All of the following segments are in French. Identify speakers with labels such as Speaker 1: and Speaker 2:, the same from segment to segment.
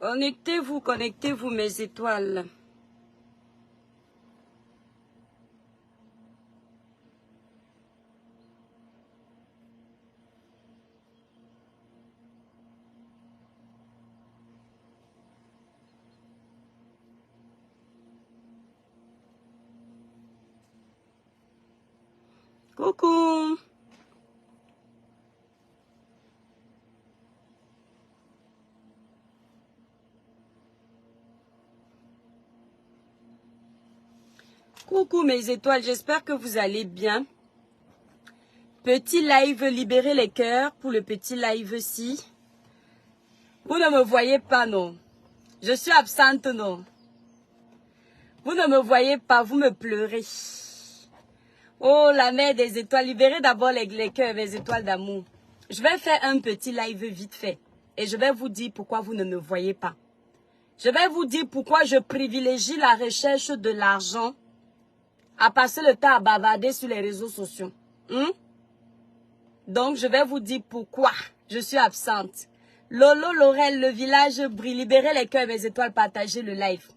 Speaker 1: Connectez-vous, mes étoiles. Coucou. Coucou mes étoiles, j'espère que vous allez bien. Petit live, libérez les cœurs pour le petit live-ci. Vous ne me voyez pas, non? Je suis absente, non? Vous ne me voyez pas, vous me pleurez. Oh, la mère des étoiles, libérez d'abord les cœurs, mes étoiles d'amour. Je vais faire un petit live vite fait. Et je vais vous dire pourquoi vous ne me voyez pas. Je vais vous dire pourquoi je privilégie la recherche de l'argent à passer le temps à bavarder sur les réseaux sociaux. Donc, je vais vous dire pourquoi je suis absente. Lolo, Laurel, le village brille. Libérez les cœurs, mes étoiles, partagez le live.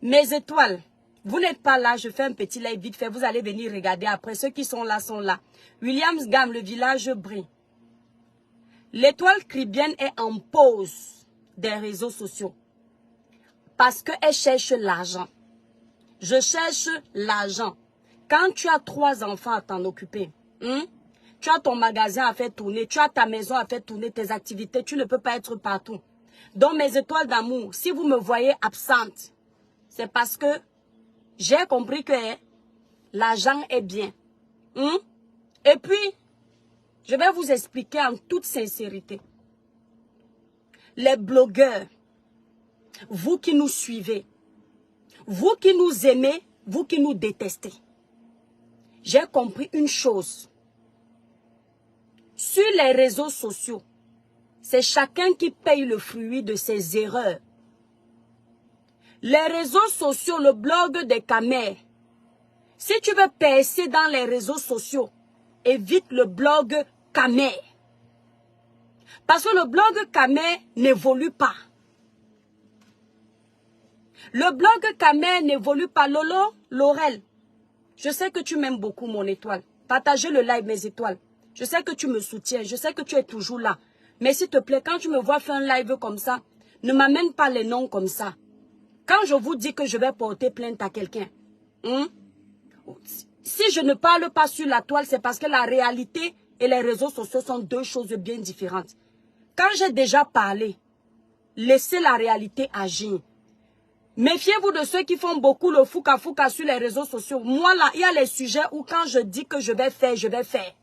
Speaker 1: Mes étoiles, vous n'êtes pas là, je fais un petit live vite fait. Vous allez venir regarder après. Ceux qui sont là sont là. Williams Gam, le village brille. L'étoile cribienne est en pause des réseaux sociaux. Parce qu'elle cherche l'argent. Je cherche l'argent. Quand tu as 3 enfants à t'en occuper, tu as ton magasin à faire tourner, tu as ta maison à faire tourner, tes activités, tu ne peux pas être partout. Donc mes étoiles d'amour, si vous me voyez absente, c'est parce que j'ai compris que l'argent est bien. Et puis, je vais vous expliquer en toute sincérité. Les blogueurs, vous qui nous suivez, vous qui nous aimez, vous qui nous détestez, j'ai compris une chose. Sur les réseaux sociaux, c'est chacun qui paye le fruit de ses erreurs. Les réseaux sociaux, le blog des camères. Si tu veux percer dans les réseaux sociaux, évite le blog camère. Parce que le blog camère n'évolue pas. Le blog camère n'évolue pas. Lolo, Laurel, je sais que tu m'aimes beaucoup, mon étoile. Partagez le live, mes étoiles. Je sais que tu me soutiens. Je sais que tu es toujours là. Mais s'il te plaît, quand tu me vois faire un live comme ça, ne m'amène pas les noms comme ça. Quand je vous dis que je vais porter plainte à quelqu'un, si je ne parle pas sur la toile, c'est parce que la réalité et les réseaux sociaux sont 2 choses bien différentes. Quand j'ai déjà parlé, laissez la réalité agir. Méfiez-vous de ceux qui font beaucoup le fouca-fouca sur les réseaux sociaux. Moi, là, il y a les sujets où quand je dis que je vais faire, je vais faire.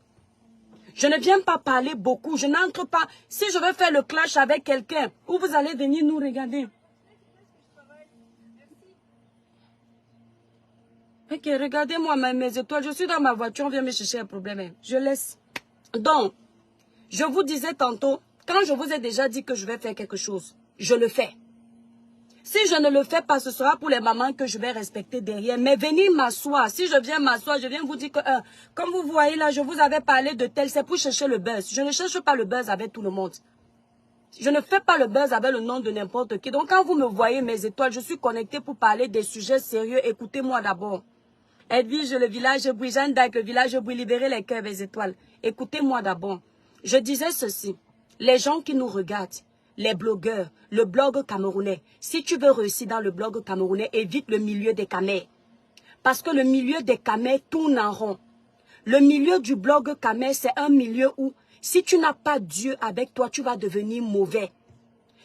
Speaker 1: Je ne viens pas parler beaucoup. Je n'entre pas. Si je veux faire le clash avec quelqu'un, où vous allez venir nous regarder. Ok, regardez-moi mes étoiles. Je suis dans ma voiture, on vient me chercher un problème. Je laisse. Donc, je vous disais tantôt, quand je vous ai déjà dit que je vais faire quelque chose, je le fais. Si je ne le fais pas, ce sera pour les mamans que je vais respecter derrière. Mais venir m'asseoir, si je viens m'asseoir, je viens vous dire que, comme vous voyez là, je vous avais parlé de tel, c'est pour chercher le buzz. Je ne cherche pas le buzz avec tout le monde. Je ne fais pas le buzz avec le nom de n'importe qui. Donc quand vous me voyez, mes étoiles, je suis connectée pour parler des sujets sérieux. Écoutez-moi d'abord. Edwige, le village brille, Jeanne d'Arc, le village brille, libérez les cœurs, mes étoiles. Écoutez-moi d'abord. Je disais ceci. Les gens qui nous regardent, les blogueurs, le blog camerounais. Si tu veux réussir dans le blog camerounais, évite le milieu des camères. Parce que le milieu des camères tourne en rond. Le milieu du blog camère, c'est un milieu où, si tu n'as pas Dieu avec toi, tu vas devenir mauvais.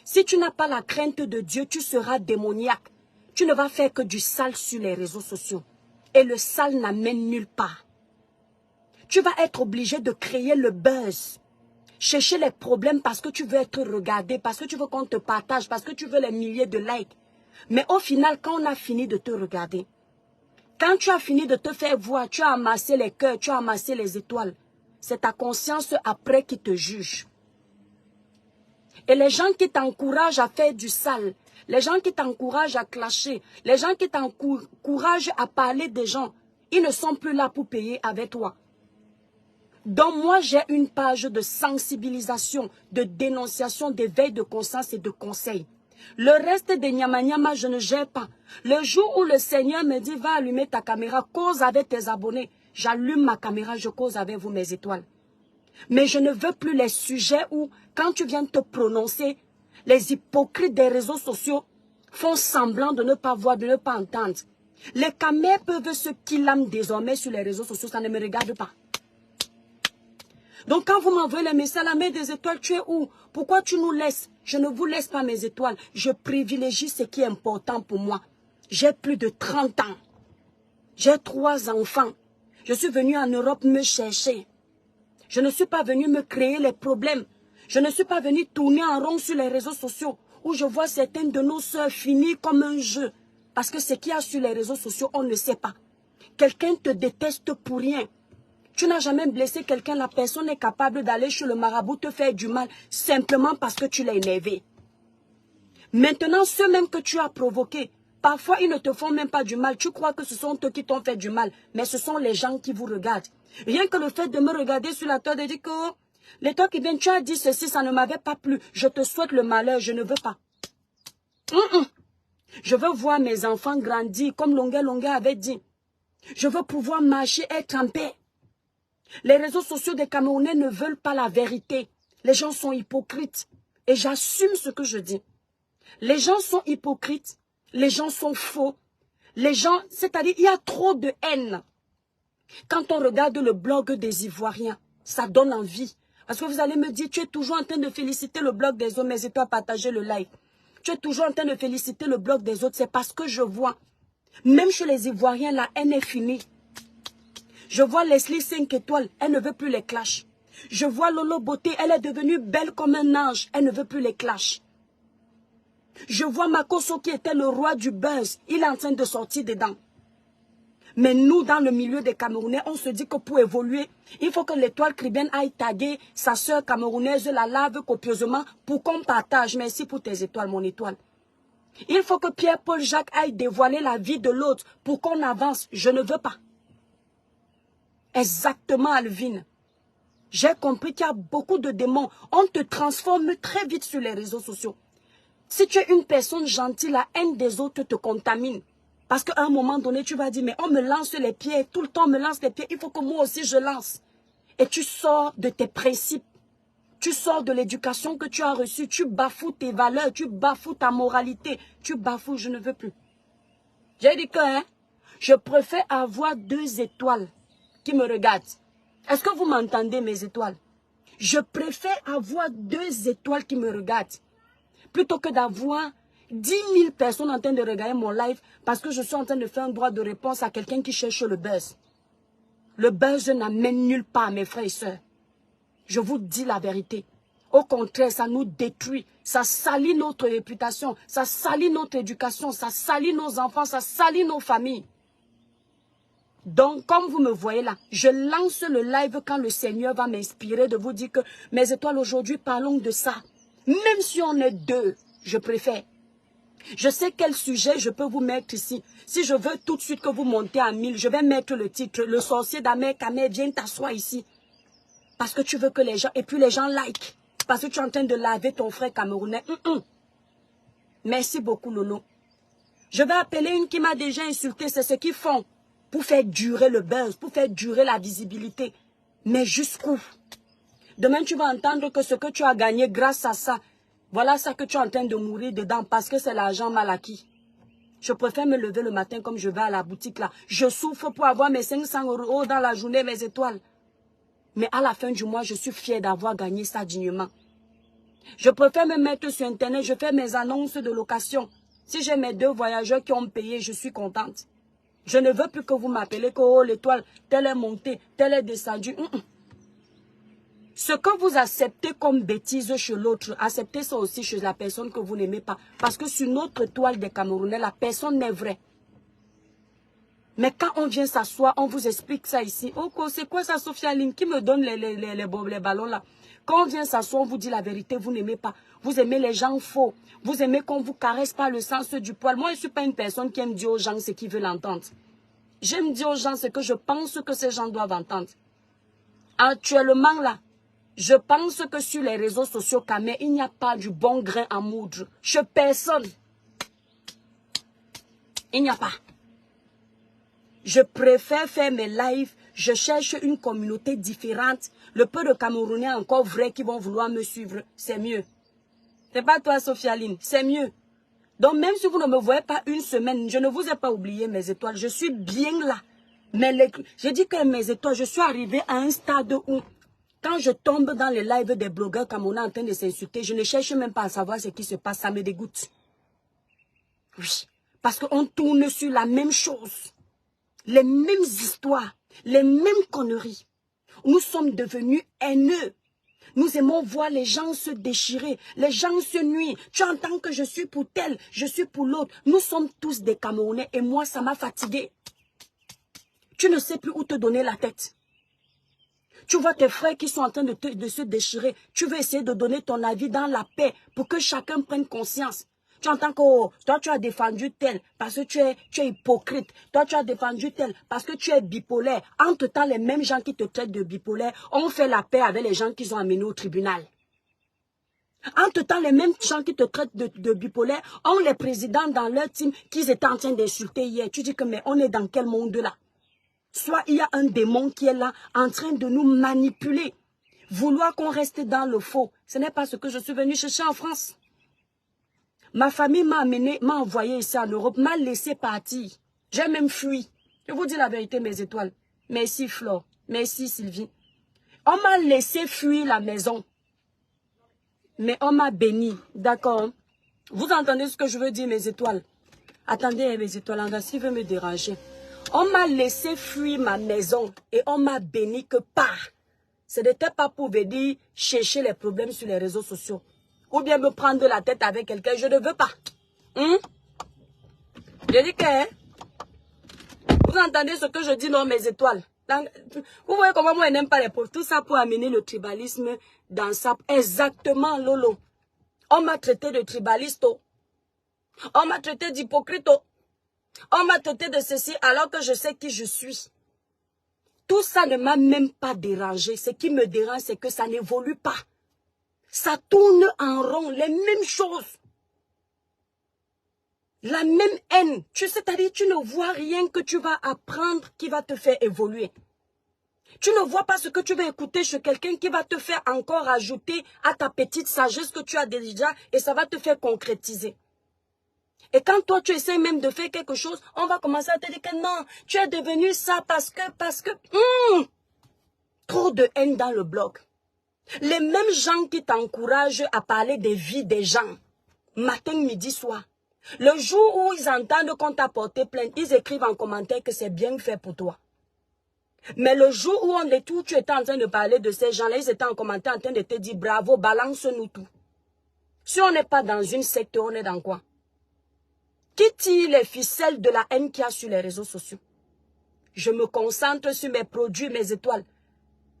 Speaker 1: Si tu n'as pas la crainte de Dieu, tu seras démoniaque. Tu ne vas faire que du sale sur les réseaux sociaux. Et le sale n'amène nulle part. Tu vas être obligé de créer le buzz. Chercher les problèmes parce que tu veux être regardé, parce que tu veux qu'on te partage, parce que tu veux les milliers de likes. Mais au final, quand on a fini de te regarder, quand tu as fini de te faire voir, tu as amassé les cœurs, tu as amassé les étoiles. C'est ta conscience après qui te juge. Et les gens qui t'encouragent à faire du sale, les gens qui t'encouragent à clasher, les gens qui t'encouragent à parler des gens, ils ne sont plus là pour payer avec toi. Donc moi, j'ai une page de sensibilisation, de dénonciation, d'éveil de conscience et de conseil. Le reste des nyama-nyama, je ne gère pas. Le jour où le Seigneur me dit, va allumer ta caméra, cause avec tes abonnés, j'allume ma caméra, je cause avec vous mes étoiles. Mais je ne veux plus les sujets où, quand tu viens te prononcer, les hypocrites des réseaux sociaux font semblant de ne pas voir, de ne pas entendre. Les caméras peuvent se killam désormais sur les réseaux sociaux, ça ne me regarde pas. Donc quand vous m'envoyez les messages, la main des étoiles, tu es où? Pourquoi tu nous laisses? Je ne vous laisse pas mes étoiles. Je privilégie ce qui est important pour moi. J'ai plus de 30 ans. J'ai 3 enfants. Je suis venue en Europe me chercher. Je ne suis pas venue me créer les problèmes. Je ne suis pas venue tourner en rond sur les réseaux sociaux où je vois certaines de nos sœurs finir comme un jeu. Parce que ce qu'il y a sur les réseaux sociaux, on ne sait pas. Quelqu'un te déteste pour rien. Tu n'as jamais blessé quelqu'un, la personne est capable d'aller chez le marabout te faire du mal simplement parce que tu l'as énervé. Maintenant, ceux mêmes que tu as provoqués, parfois ils ne te font même pas du mal. Tu crois que ce sont eux qui t'ont fait du mal, mais ce sont les gens qui vous regardent. Rien que le fait de me regarder sur la toile et dire que oh, les toi qui viens, tu as dit ceci, ça ne m'avait pas plu. Je te souhaite le malheur, je ne veux pas. Je veux voir mes enfants grandir comme Longuet avait dit. Je veux pouvoir marcher, être en paix. Les réseaux sociaux des Camerounais ne veulent pas la vérité. Les gens sont hypocrites. Et j'assume ce que je dis. Les gens sont hypocrites. Les gens sont faux. Les gens, c'est-à-dire, il y a trop de haine. Quand on regarde le blog des Ivoiriens, ça donne envie. Parce que vous allez me dire, tu es toujours en train de féliciter le blog des autres, mais c'est toi partager le live. Tu es toujours en train de féliciter le blog des autres, c'est parce que je vois. Même chez les Ivoiriens, la haine est finie. Je vois Leslie 5 étoiles, elle ne veut plus les clashs. Je vois Lolo Beauté, elle est devenue belle comme un ange, elle ne veut plus les clashs. Je vois Makoso qui était le roi du buzz, il est en train de sortir dedans. Mais nous, dans le milieu des Camerounais, on se dit que pour évoluer, il faut que l'étoile Caribbean aille taguer sa sœur camerounaise, la lave copieusement pour qu'on partage. Merci pour tes étoiles, mon étoile. Il faut que Pierre-Paul Jacques aille dévoiler la vie de l'autre pour qu'on avance. Je ne veux pas. Exactement, Alvin. J'ai compris qu'il y a beaucoup de démons. On te transforme très vite sur les réseaux sociaux. Si tu es une personne gentille, la haine des autres te contamine. Parce qu'à un moment donné, tu vas dire, mais on me lance les pieds, tout le temps on me lance les pieds, il faut que moi aussi je lance. Et tu sors de tes principes. Tu sors de l'éducation que tu as reçue, tu bafoues tes valeurs, tu bafoues ta moralité, tu bafoues, je ne veux plus. J'ai dit que, je préfère avoir 2 étoiles qui me regardent. Est-ce que vous m'entendez, mes étoiles? Je préfère avoir 2 étoiles qui me regardent plutôt que d'avoir 10 000 personnes en train de regarder mon live parce que je suis en train de faire un droit de réponse à quelqu'un qui cherche le buzz. Le buzz n'amène nulle part, mes frères et sœurs. Je vous dis la vérité. Au contraire, ça nous détruit. Ça salit notre réputation. Ça salit notre éducation. Ça salit nos enfants. Ça salit nos familles. Donc, comme vous me voyez là, je lance le live quand le Seigneur va m'inspirer de vous dire que mes étoiles aujourd'hui, parlons de ça. Même si on est 2, je préfère. Je sais quel sujet je peux vous mettre ici. Si je veux tout de suite que vous montez à 1000, je vais mettre le titre. Le sorcier d'Amer Kamer, viens t'asseoir ici. Parce que tu veux que les gens... Et puis les gens like. Parce que tu es en train de laver ton frère camerounais. Merci beaucoup, Lolo. Je vais appeler une qui m'a déjà insulté. C'est ce qu'ils font. Pour faire durer le buzz. Pour faire durer la visibilité. Mais jusqu'où? Demain, tu vas entendre que ce que tu as gagné grâce à ça, voilà ça que tu es en train de mourir dedans parce que c'est l'argent mal acquis. Je préfère me lever le matin comme je vais à la boutique là. Je souffre pour avoir mes 500 € dans la journée, mes étoiles. Mais à la fin du mois, je suis fière d'avoir gagné ça dignement. Je préfère me mettre sur Internet, je fais mes annonces de location. Si j'ai mes 2 voyageurs qui ont payé, je suis contente. Je ne veux plus que vous m'appelez que oh, l'étoile, telle est montée, telle est descendue. Ce que vous acceptez comme bêtise chez l'autre, acceptez ça aussi chez la personne que vous n'aimez pas. Parce que sur notre toile des Camerounais, la personne n'est vraie. Mais quand on vient s'asseoir, on vous explique ça ici. Oh, c'est quoi ça, Sophia Line, qui me donne les ballons là? Quand on vient s'asseoir, on vous dit la vérité, vous n'aimez pas. Vous aimez les gens faux. Vous aimez qu'on vous caresse pas le sens du poil. Moi, je ne suis pas une personne qui aime dire aux gens ce qu'ils veulent entendre. J'aime dire aux gens ce que je pense que ces gens doivent entendre. Actuellement là, Je pense que sur les réseaux sociaux, Kamé, il n'y a pas du bon grain à moudre. Chez personne. Il n'y a pas. Je préfère faire mes lives. Je cherche une communauté différente. Le peu de Camerounais encore vrais qui vont vouloir me suivre, c'est mieux. C'est pas toi, Sophialine, c'est mieux. Donc même si vous ne me voyez pas une semaine, je ne vous ai pas oublié mes étoiles. Je suis bien là. Mais je dis que mes étoiles, je suis arrivée à un stade où, quand je tombe dans les lives des blogueurs camerounais en train de s'insulter, je ne cherche même pas à savoir ce qui se passe. Ça me dégoûte. Oui, parce qu'on tourne sur la même chose. Les mêmes histoires, les mêmes conneries. Nous sommes devenus haineux. Nous aimons voir les gens se déchirer, les gens se nuire. Tu entends que je suis pour tel, je suis pour l'autre. Nous sommes tous des Camerounais et moi, ça m'a fatigué. Tu ne sais plus où te donner la tête. Tu vois tes frères qui sont en train de se déchirer. Tu veux essayer de donner ton avis dans la paix pour que chacun prenne conscience. Tu entends que oh, toi tu as défendu tel parce que tu es hypocrite. Toi tu as défendu tel parce que tu es bipolaire. Entre-temps, les mêmes gens qui te traitent de bipolaire ont fait la paix avec les gens qu'ils ont amenés au tribunal. Entre-temps, les mêmes gens qui te traitent de bipolaire ont les présidents dans leur team qu'ils étaient en train d'insulter hier. Tu dis que mais on est dans quel monde là? Soit il y a un démon qui est là en train de nous manipuler. Vouloir qu'on reste dans le faux. Ce n'est pas ce que je suis venu chercher en France. Ma famille m'a envoyé ici en Europe, m'a laissé partir. J'ai même fui. Je vous dis la vérité, mes étoiles. Merci Flore. Merci Sylvie. On m'a laissé fuir la maison. Mais on m'a béni. D'accord? Vous entendez ce que je veux dire, mes étoiles? Attendez, mes étoiles, Andassi veut me déranger. On m'a laissé fuir ma maison et on m'a béni que par. Ce n'était pas pour venir chercher les problèmes sur les réseaux sociaux. Ou bien me prendre la tête avec quelqu'un, je ne veux pas. Je dis que... Vous entendez ce que je dis, non, mes étoiles? Vous voyez comment moi, je n'aime pas les pauvres. Tout ça pour amener le tribalisme dans ça. Exactement, Lolo. On m'a traité de tribaliste. On m'a traité d'hypocrite. On m'a traité de ceci alors que je sais qui je suis. Tout ça ne m'a même pas dérangé. Ce qui me dérange, c'est que ça n'évolue pas. Ça tourne en rond, les mêmes choses. La même haine. C'est-à-dire, tu ne vois rien que tu vas apprendre qui va te faire évoluer. Tu ne vois pas ce que tu vas écouter chez quelqu'un qui va te faire encore ajouter à ta petite sagesse que tu as déjà et ça va te faire concrétiser. Et quand toi, tu essaies même de faire quelque chose, on va commencer à te dire que non, tu es devenu ça parce que... Trop de haine dans le blog. Les mêmes gens qui t'encouragent à parler des vies des gens, matin, midi, soir. Le jour où ils entendent qu'on t'a porté plainte, ils écrivent en commentaire que c'est bien fait pour toi. Mais le jour où tu étais en train de parler de ces gens-là, ils étaient en commentaire en train de te dire bravo, balance-nous tout. Si on n'est pas dans une secte, on est dans quoi? Qui tire les ficelles de la haine qu'il y a sur les réseaux sociaux? Je me concentre sur mes produits, mes étoiles.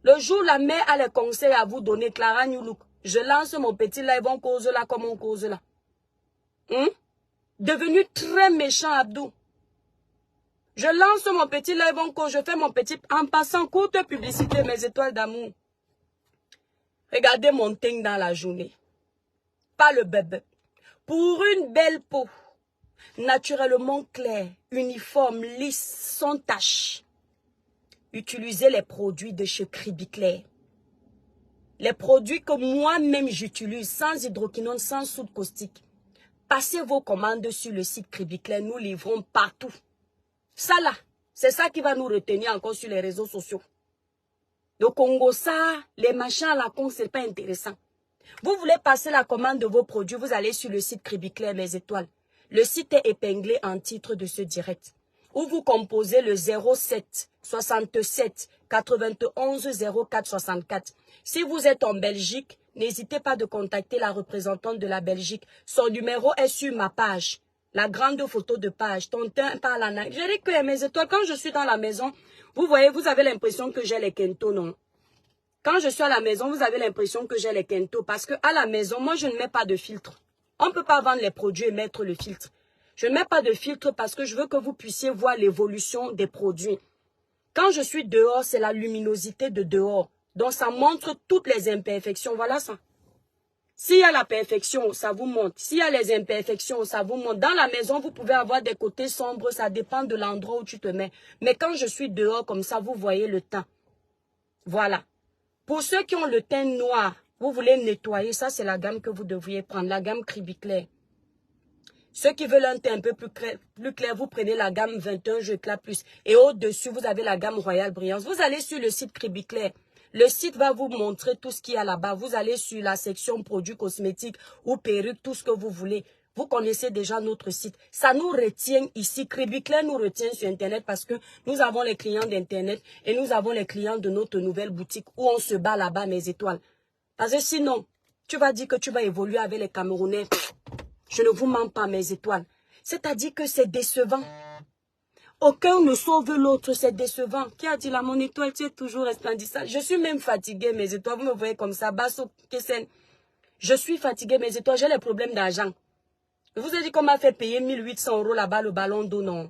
Speaker 1: Le jour où la mère a les conseils à vous donner, Clara Newlook, je lance mon petit live, on cause là comme on cause là. Devenu très méchant, Abdou. Je lance mon petit live, on cause, je fais mon petit... En passant, courte publicité, mes étoiles d'amour. Regardez mon teint dans la journée. Pas le bébé. Pour une belle peau, naturellement claire, uniforme, lisse, sans tache. Utilisez les produits de chez Cribiclair. Les produits que moi-même j'utilise, sans hydroquinone, sans soude caustique. Passez vos commandes sur le site Cribiclair, nous livrons partout. Ça là, c'est ça qui va nous retenir encore sur les réseaux sociaux. Le Congo, ça, les machins à la con, c'est pas intéressant. Vous voulez passer la commande de vos produits, vous allez sur le site Cribiclair, mes étoiles. Le site est épinglé en titre de ce direct. Où vous composez le 07 67 91 04 64. Si vous êtes en Belgique, n'hésitez pas de contacter la représentante de la Belgique. Son numéro est sur ma page. La grande photo de page. Tontin parle en anglais. Je dis que mes étoiles, quand je suis dans la maison, vous voyez, vous avez l'impression que j'ai les kento, non? Quand je suis à la maison, vous avez l'impression que j'ai les kento. Parce que à la maison, moi, je ne mets pas de filtre. On ne peut pas vendre les produits et mettre le filtre. Je ne mets pas de filtre parce que je veux que vous puissiez voir l'évolution des produits. Quand je suis dehors, c'est la luminosité de dehors. Donc, ça montre toutes les imperfections. Voilà ça. S'il y a la perfection, ça vous montre. S'il y a les imperfections, ça vous montre. Dans la maison, vous pouvez avoir des côtés sombres. Ça dépend de l'endroit où tu te mets. Mais quand je suis dehors comme ça, vous voyez le teint. Voilà. Pour ceux qui ont le teint noir, vous voulez nettoyer. Ça, c'est la gamme que vous devriez prendre. La gamme Cribiclair. Ceux qui veulent un teint un peu plus clair, vous prenez la gamme 21 Jeu Éclat Plus. Et au-dessus, vous avez la gamme Royal Brillance. Vous allez sur le site Cribiclair. Le site va vous montrer tout ce qu'il y a là-bas. Vous allez sur la section produits cosmétiques ou perruques, tout ce que vous voulez. Vous connaissez déjà notre site. Ça nous retient ici. Cribiclair nous retient sur Internet parce que nous avons les clients d'Internet et nous avons les clients de notre nouvelle boutique où on se bat là-bas, mes étoiles. Parce que sinon, tu vas dire que tu vas évoluer avec les Camerounais. Je ne vous mens pas, mes étoiles. C'est-à-dire que c'est décevant. Aucun ne sauve l'autre, c'est décevant. Qui a dit là, mon étoile, tu es toujours resplendissante. Je suis même fatiguée, mes étoiles. Vous me voyez comme ça, Basso Kesen. Je suis fatiguée, mes étoiles. J'ai les problèmes d'argent. Je vous ai dit qu'on m'a fait payer 1800 € là-bas, le ballon d'eau, non.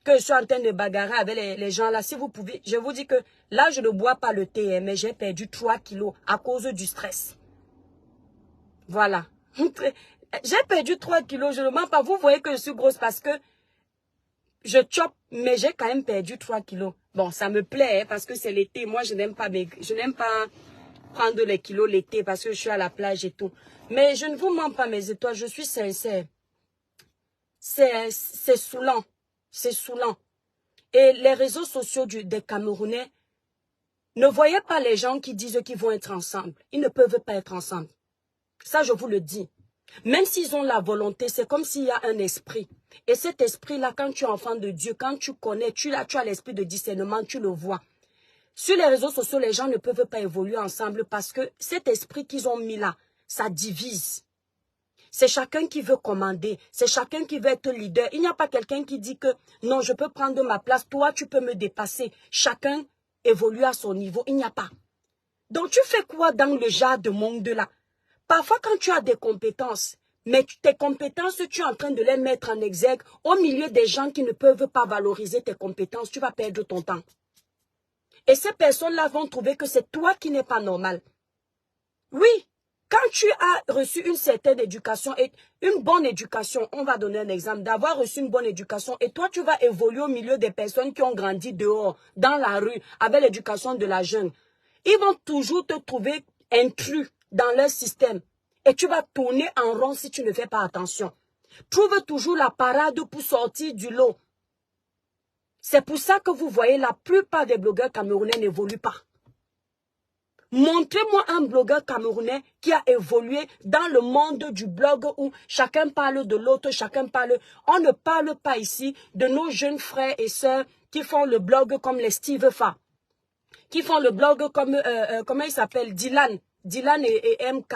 Speaker 1: Que je suis en train de bagarrer avec les gens là. Si vous pouvez, je vous dis que là, je ne bois pas le thé, mais j'ai perdu 3 kilos à cause du stress. Voilà. J'ai perdu 3 kilos, je ne mens pas. Vous voyez que je suis grosse parce que je chope, mais j'ai quand même perdu 3 kilos. Bon, ça me plaît hein, parce que c'est l'été. Moi, je n'aime pas prendre les kilos l'été parce que je suis à la plage et tout. Mais je ne vous mens pas, mes étoiles, je suis sincère. C'est saoulant. C'est saoulant. Et les réseaux sociaux des Camerounais, ne voyez pas les gens qui disent qu'ils vont être ensemble. Ils ne peuvent pas être ensemble. Ça, je vous le dis. Même s'ils ont la volonté, c'est comme s'il y a un esprit. Et cet esprit-là, quand tu es enfant de Dieu, quand tu connais, tu as l'esprit de discernement, tu le vois. Sur les réseaux sociaux, les gens ne peuvent pas évoluer ensemble parce que cet esprit qu'ils ont mis là, ça divise. C'est chacun qui veut commander, c'est chacun qui veut être leader. Il n'y a pas quelqu'un qui dit que non, je peux prendre ma place, toi tu peux me dépasser. Chacun évolue à son niveau, il n'y a pas. Donc tu fais quoi dans le genre de monde là? Parfois, quand tu as des compétences, mais tes compétences, tu es en train de les mettre en exergue au milieu des gens qui ne peuvent pas valoriser tes compétences, tu vas perdre ton temps. Et ces personnes-là vont trouver que c'est toi qui n'es pas normal. Oui, quand tu as reçu une certaine éducation, et une bonne éducation, on va donner un exemple, d'avoir reçu une bonne éducation, et toi, tu vas évoluer au milieu des personnes qui ont grandi dehors, dans la rue, avec l'éducation de la jeune. Ils vont toujours te trouver intrus dans leur système. Et tu vas tourner en rond si tu ne fais pas attention. Trouve toujours la parade pour sortir du lot. C'est pour ça que vous voyez la plupart des blogueurs camerounais n'évoluent pas. Montrez-moi un blogueur camerounais qui a évolué dans le monde du blog où chacun parle de l'autre, chacun parle. On ne parle pas ici de nos jeunes frères et sœurs qui font le blog comme les Steve Fa, qui font le blog comme, comment il s'appelle, Dylan et MK,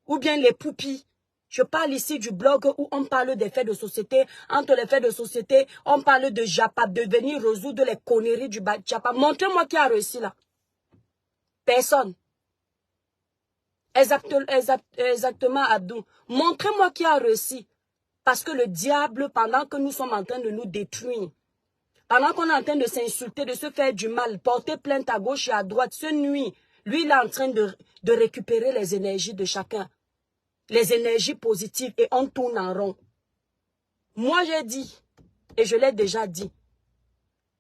Speaker 1: ou bien les Poupis. Je parle ici du blog où on parle des faits de société. Entre les faits de société, on parle de Japa, de venir résoudre les conneries du Japa. Montrez-moi qui a réussi là. Personne. Exactement, Abdou. Montrez-moi qui a réussi. Parce que le diable, pendant que nous sommes en train de nous détruire, pendant qu'on est en train de s'insulter, de se faire du mal, porter plainte à gauche et à droite, ce nuit, lui, il est en train de récupérer les énergies de chacun. Les énergies positives et on tourne en rond. Moi, j'ai dit, et je l'ai déjà dit,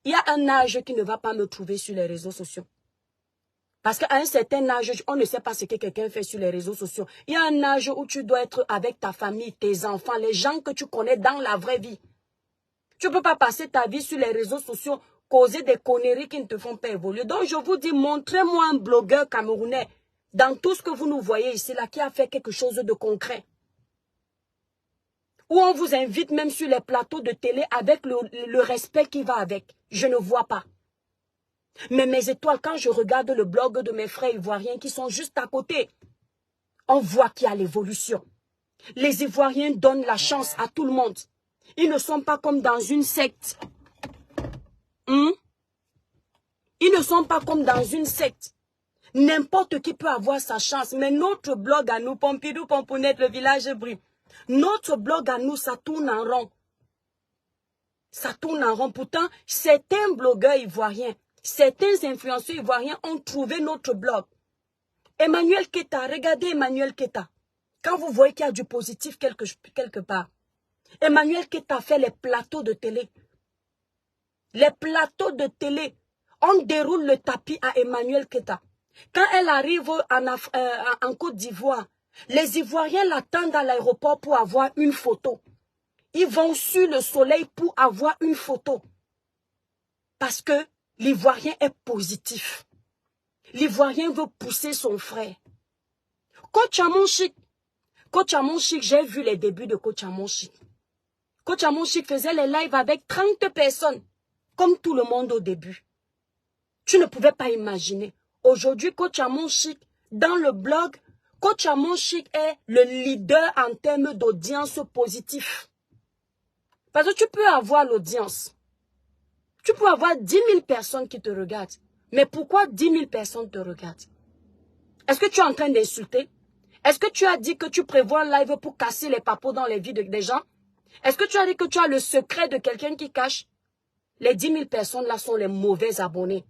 Speaker 1: il y a un âge qui ne va pas me trouver sur les réseaux sociaux. Parce qu'à un certain âge, on ne sait pas ce que quelqu'un fait sur les réseaux sociaux. Il y a un âge où tu dois être avec ta famille, tes enfants, les gens que tu connais dans la vraie vie. Tu ne peux pas passer ta vie sur les réseaux sociaux, causer des conneries qui ne te font pas évoluer. Donc je vous dis, montrez-moi un blogueur camerounais dans tout ce que vous nous voyez ici, là, qui a fait quelque chose de concret. Où on vous invite même sur les plateaux de télé avec le respect qui va avec. Je ne vois pas. Mais mes étoiles, quand je regarde le blog de mes frères ivoiriens qui sont juste à côté, on voit qu'il y a l'évolution. Les Ivoiriens donnent la chance à tout le monde. Ils ne sont pas comme dans une secte. Ils ne sont pas comme dans une secte. N'importe qui peut avoir sa chance. Mais notre blog à nous, Pompidou, Pomponette, le village brille. Notre blog à nous, ça tourne en rond. Ça tourne en rond. Pourtant, certains blogueurs ivoiriens, certains influenceurs ivoiriens ont trouvé notre blog. Emmanuel Keta, regardez Emmanuel Keta. Quand vous voyez qu'il y a du positif quelque part, Emmanuel Keta fait les plateaux de télé. Les plateaux de télé, on déroule le tapis à Emmanuel Keta. Quand elle arrive en Côte d'Ivoire, les Ivoiriens l'attendent à l'aéroport pour avoir une photo. Ils vont sur le soleil pour avoir une photo. Parce que l'Ivoirien est positif. L'Ivoirien veut pousser son frère. Coach Amonchik, j'ai vu les débuts de Coach Amonchik. Coach Amonchik faisait les lives avec 30 personnes, comme tout le monde au début. Tu ne pouvais pas imaginer. Aujourd'hui, Coach Amonchik, dans le blog, Coach Amonchik est le leader en termes d'audience positive. Parce que tu peux avoir l'audience. Tu peux avoir 10 000 personnes qui te regardent. Mais pourquoi 10 000 personnes te regardent? Est-ce que tu es en train d'insulter? Est-ce que tu as dit que tu prévois un live pour casser les papeaux dans les vies des gens? Est-ce que tu as dit que tu as le secret de quelqu'un qui cache? Les 10 000 personnes là sont les mauvais abonnés.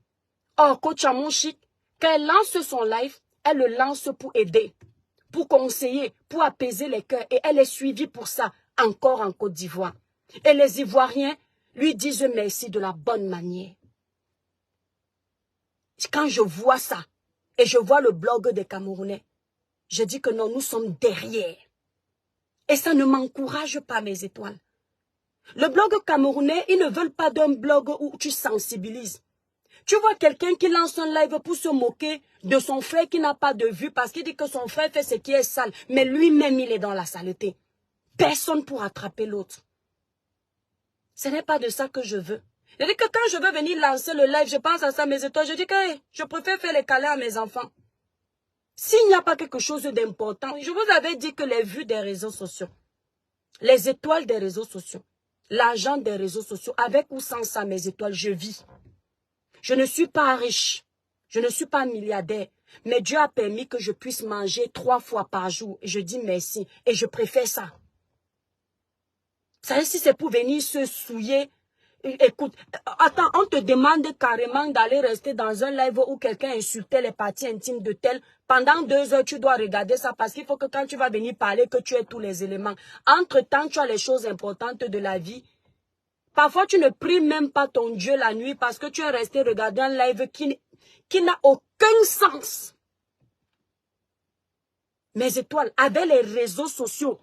Speaker 1: Or, Coach Amonchik, quand elle lance son live, elle le lance pour aider, pour conseiller, pour apaiser les cœurs. Et elle est suivie pour ça, encore en Côte d'Ivoire. Et les Ivoiriens lui disent merci de la bonne manière. Quand je vois ça, et je vois le blog des Camerounais, je dis que non, nous sommes derrière. Et ça ne m'encourage pas, mes étoiles. Le blog camerounais, ils ne veulent pas d'un blog où tu sensibilises. Tu vois quelqu'un qui lance un live pour se moquer de son frère qui n'a pas de vue parce qu'il dit que son frère fait ce qui est sale, mais lui-même, il est dans la saleté. Personne pour attraper l'autre. Ce n'est pas de ça que je veux. Je dis que quand je veux venir lancer le live, je pense à ça, mes étoiles. Je dis que hey, je préfère faire les câlins à mes enfants. S'il n'y a pas quelque chose d'important, je vous avais dit que les vues des réseaux sociaux, les étoiles des réseaux sociaux, l'argent des réseaux sociaux, avec ou sans ça, mes étoiles, je vis. Je ne suis pas riche, je ne suis pas milliardaire, mais Dieu a permis que je puisse manger 3 fois par jour. Et je dis merci, et je préfère ça. Vous savez, si c'est pour venir se souiller, écoute, attends, on te demande carrément d'aller rester dans un live où quelqu'un insultait les parties intimes de tel. Pendant 2 heures, tu dois regarder ça parce qu'il faut que quand tu vas venir parler, que tu aies tous les éléments. Entre-temps, tu as les choses importantes de la vie. Parfois, tu ne pries même pas ton Dieu la nuit parce que tu es resté regarder un live qui n'a aucun sens. Mes étoiles, avec les réseaux sociaux,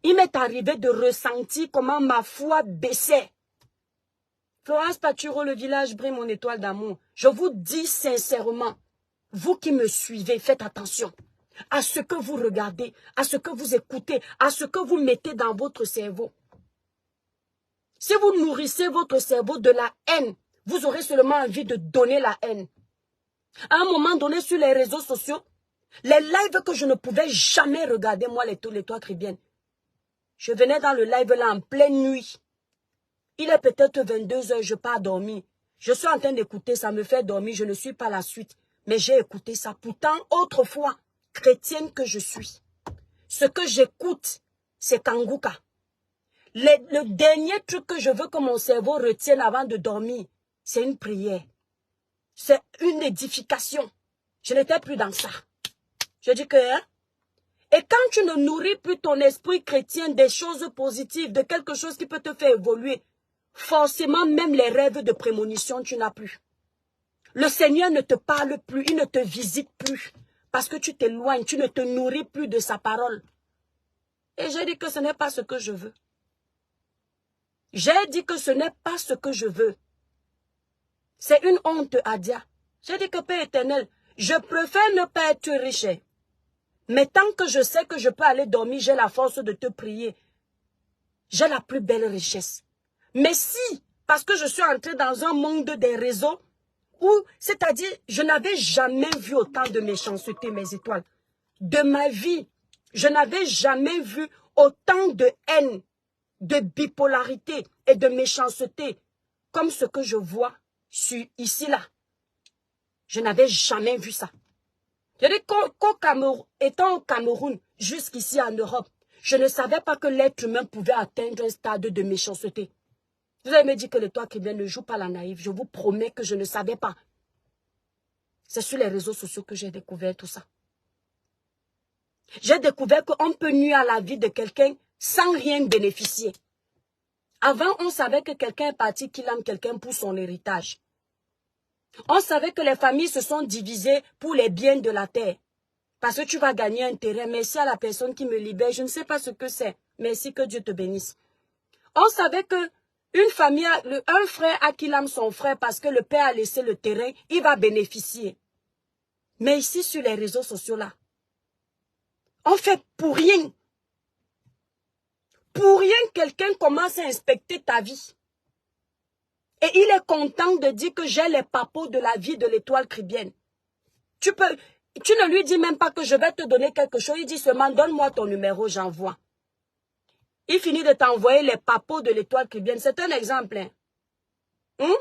Speaker 1: il m'est arrivé de ressentir comment ma foi baissait. Florence Paturo, le village brille mon étoile d'amour. Je vous dis sincèrement, vous qui me suivez, faites attention à ce que vous regardez, à ce que vous écoutez, à ce que vous mettez dans votre cerveau. Si vous nourrissez votre cerveau de la haine, vous aurez seulement envie de donner la haine. À un moment donné, sur les réseaux sociaux, les lives que je ne pouvais jamais regarder, moi, les toits caribéennes, je venais dans le live là en pleine nuit. Il est peut-être 22 heures, je pars dormir. Je suis en train d'écouter, ça me fait dormir, je ne suis pas la suite. Mais j'ai écouté ça. Pourtant, autrefois, chrétienne que je suis, ce que j'écoute, c'est Kanguka. Le dernier truc que je veux que mon cerveau retienne avant de dormir, c'est une prière. C'est une édification. Je n'étais plus dans ça. Je dis que... Hein? Et quand tu ne nourris plus ton esprit chrétien des choses positives, de quelque chose qui peut te faire évoluer, forcément, même les rêves de prémonition, tu n'as plus. Le Seigneur ne te parle plus, il ne te visite plus. Parce que tu t'éloignes, tu ne te nourris plus de sa parole. Et j'ai dit que ce n'est pas ce que je veux. J'ai dit que ce n'est pas ce que je veux. C'est une honte, Adia. J'ai dit que Père éternel, je préfère ne pas être riche. Mais tant que je sais que je peux aller dormir, j'ai la force de te prier. J'ai la plus belle richesse. Mais si, parce que je suis entrée dans un monde des réseaux, où, c'est-à-dire, je n'avais jamais vu autant de méchanceté, mes étoiles. De ma vie, je n'avais jamais vu autant de haine, de bipolarité et de méchanceté, comme ce que je vois ici, là. Je n'avais jamais vu ça. Je dis étant au Cameroun, jusqu'ici en Europe, je ne savais pas que l'être humain pouvait atteindre un stade de méchanceté. Vous allez me dire que les toits qui viennent ne jouent pas la naïve. Je vous promets que je ne savais pas. C'est sur les réseaux sociaux que j'ai découvert tout ça. J'ai découvert qu'on peut nuire à la vie de quelqu'un sans rien bénéficier. Avant, on savait que quelqu'un est parti qu'il aime quelqu'un pour son héritage. On savait que les familles se sont divisées pour les biens de la terre. Parce que tu vas gagner un terrain. Merci à la personne qui me libère. Je ne sais pas ce que c'est. Merci, que Dieu te bénisse. On savait que une famille, un frère a qu'il aime son frère parce que le père a laissé le terrain, il va bénéficier. Mais ici, sur les réseaux sociaux là, on fait pour rien. Pour rien, quelqu'un commence à inspecter ta vie. Et il est content de dire que j'ai les papos de la vie de l'étoile caribéenne. Tu ne lui dis même pas que je vais te donner quelque chose. Il dit seulement, donne-moi ton numéro, j'envoie. Il finit de t'envoyer les papos de l'étoile caribéenne. C'est un exemple. Hein?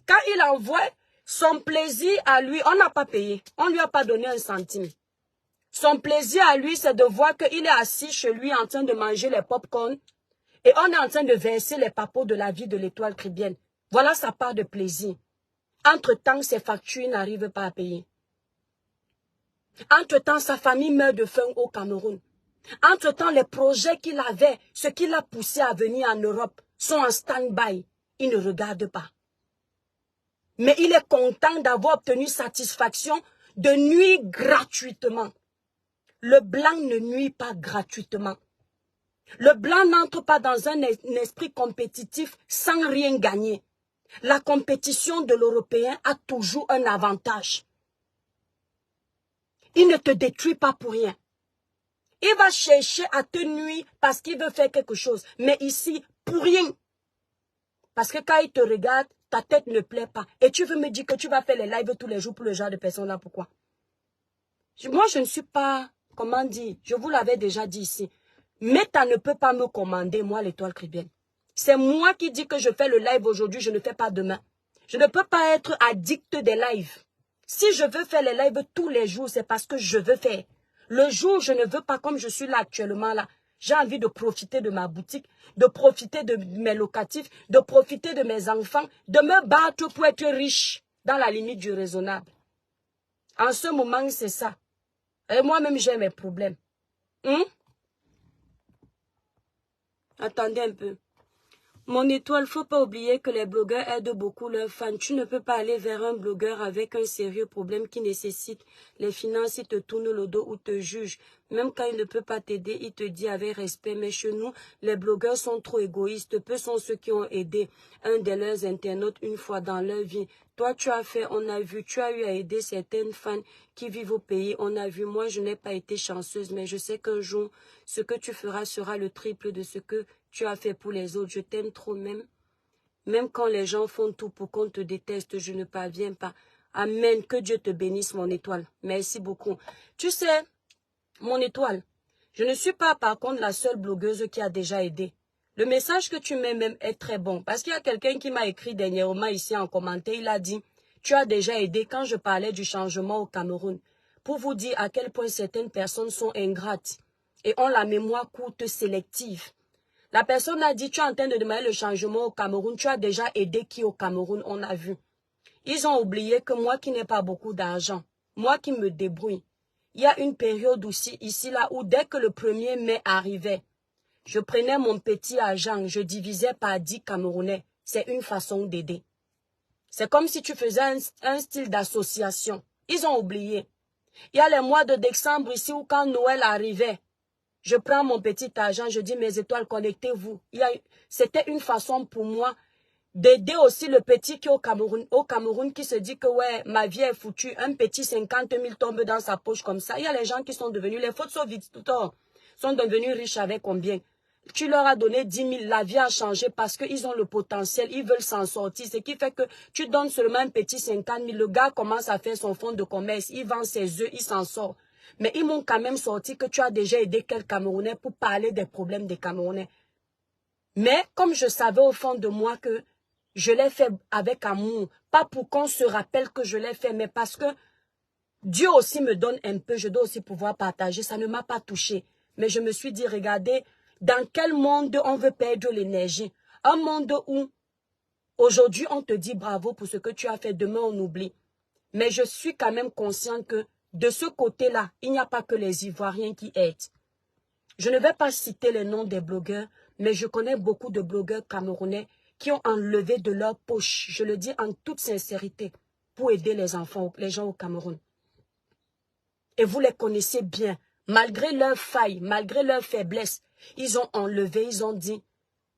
Speaker 1: Quand il envoie son plaisir à lui, on n'a pas payé. On ne lui a pas donné un centime. Son plaisir à lui, c'est de voir qu'il est assis chez lui en train de manger les pop-corn. Et on est en train de verser les papos de la vie de l'étoile caribéenne. Voilà sa part de plaisir. Entre-temps, ses factures n'arrivent pas à payer. Entre-temps, sa famille meurt de faim au Cameroun. Entre-temps, les projets qu'il avait, ce qui l'a poussé à venir en Europe, sont en stand-by. Il ne regarde pas. Mais il est content d'avoir obtenu satisfaction de nuire gratuitement. Le blanc ne nuit pas gratuitement. Le blanc n'entre pas dans un esprit compétitif sans rien gagner. La compétition de l'Européen a toujours un avantage. Il ne te détruit pas pour rien. Il va chercher à te nuire parce qu'il veut faire quelque chose. Mais ici, pour rien. Parce que quand il te regarde, ta tête ne plaît pas. Et tu veux me dire que tu vas faire les lives tous les jours pour le genre de personnes-là. Pourquoi? Moi, je ne suis pas, comment dire, je vous l'avais déjà dit ici. Meta ne peut pas me commander, moi, l'étoile caribéenne. C'est moi qui dis que je fais le live aujourd'hui, je ne fais pas demain. Je ne peux pas être addict des lives. Si je veux faire les lives tous les jours, c'est parce que je veux faire. Le jour où je ne veux pas, comme je suis là actuellement, là, j'ai envie de profiter de ma boutique, de profiter de mes locatifs, de profiter de mes enfants, de me battre pour être riche dans la limite du raisonnable. En ce moment, c'est ça. Et moi-même, j'ai mes problèmes. Attendez un peu. Mon étoile, faut pas oublier que les blogueurs aident beaucoup leurs fans. Tu ne peux pas aller vers un blogueur avec un sérieux problème qui nécessite les finances, il te tourne le dos ou te juge. Même quand il ne peut pas t'aider, il te dit avec respect. Mais chez nous, les blogueurs sont trop égoïstes. Peu sont ceux qui ont aidé un de leurs internautes une fois dans leur vie. Toi, tu as fait, on a vu, tu as eu à aider certaines fans qui vivent au pays. On a vu, moi, je n'ai pas été chanceuse, mais je sais qu'un jour, ce que tu feras sera le triple de ce que tu as fait pour les autres. Je t'aime trop même. Même quand les gens font tout pour qu'on te déteste, je ne parviens pas. Amen. Que Dieu te bénisse, mon étoile. Merci beaucoup. Tu sais, mon étoile, je ne suis pas par contre la seule blogueuse qui a déjà aidé. Le message que tu mets même est très bon. Parce qu'il y a quelqu'un qui m'a écrit dernièrement ici en commentaire. Il a dit, tu as déjà aidé quand je parlais du changement au Cameroun. Pour vous dire à quel point certaines personnes sont ingrates et ont la mémoire courte sélective. La personne a dit, tu es en train de demander le changement au Cameroun. Tu as déjà aidé qui au Cameroun, on a vu. Ils ont oublié que moi qui n'ai pas beaucoup d'argent, moi qui me débrouille, il y a une période aussi, ici là, où dès que le 1er mai arrivait, je prenais mon petit argent, je divisais par 10 Camerounais. C'est une façon d'aider. C'est comme si tu faisais un style d'association. Ils ont oublié. Il y a les mois de décembre ici où quand Noël arrivait, je prends mon petit argent, je dis mes étoiles, connectez-vous. C'était une façon pour moi d'aider aussi le petit qui est au Cameroun qui se dit que ouais, ma vie est foutue. Un petit 50 000 tombe dans sa poche comme ça. Il y a les gens qui sont devenus, les photos sont devenus riches avec combien? Tu leur as donné 10 000, la vie a changé parce qu'ils ont le potentiel, ils veulent s'en sortir. Ce qui fait que tu donnes seulement un petit 50 000, le gars commence à faire son fonds de commerce, il vend ses œufs, il s'en sort. Mais ils m'ont quand même sorti que tu as déjà aidé quelques Camerounais pour parler des problèmes des Camerounais. Mais comme je savais au fond de moi que je l'ai fait avec amour, pas pour qu'on se rappelle que je l'ai fait, mais parce que Dieu aussi me donne un peu, je dois aussi pouvoir partager. Ça ne m'a pas touché. Mais je me suis dit, regardez, dans quel monde on veut perdre l'énergie? Un monde où aujourd'hui on te dit bravo pour ce que tu as fait, demain on oublie. Mais je suis quand même consciente que de ce côté-là, il n'y a pas que les Ivoiriens qui aident. Je ne vais pas citer les noms des blogueurs, mais je connais beaucoup de blogueurs camerounais qui ont enlevé de leur poche, je le dis en toute sincérité, pour aider les enfants, les gens au Cameroun. Et vous les connaissez bien. Malgré leurs failles, malgré leurs faiblesses, ils ont enlevé, ils ont dit,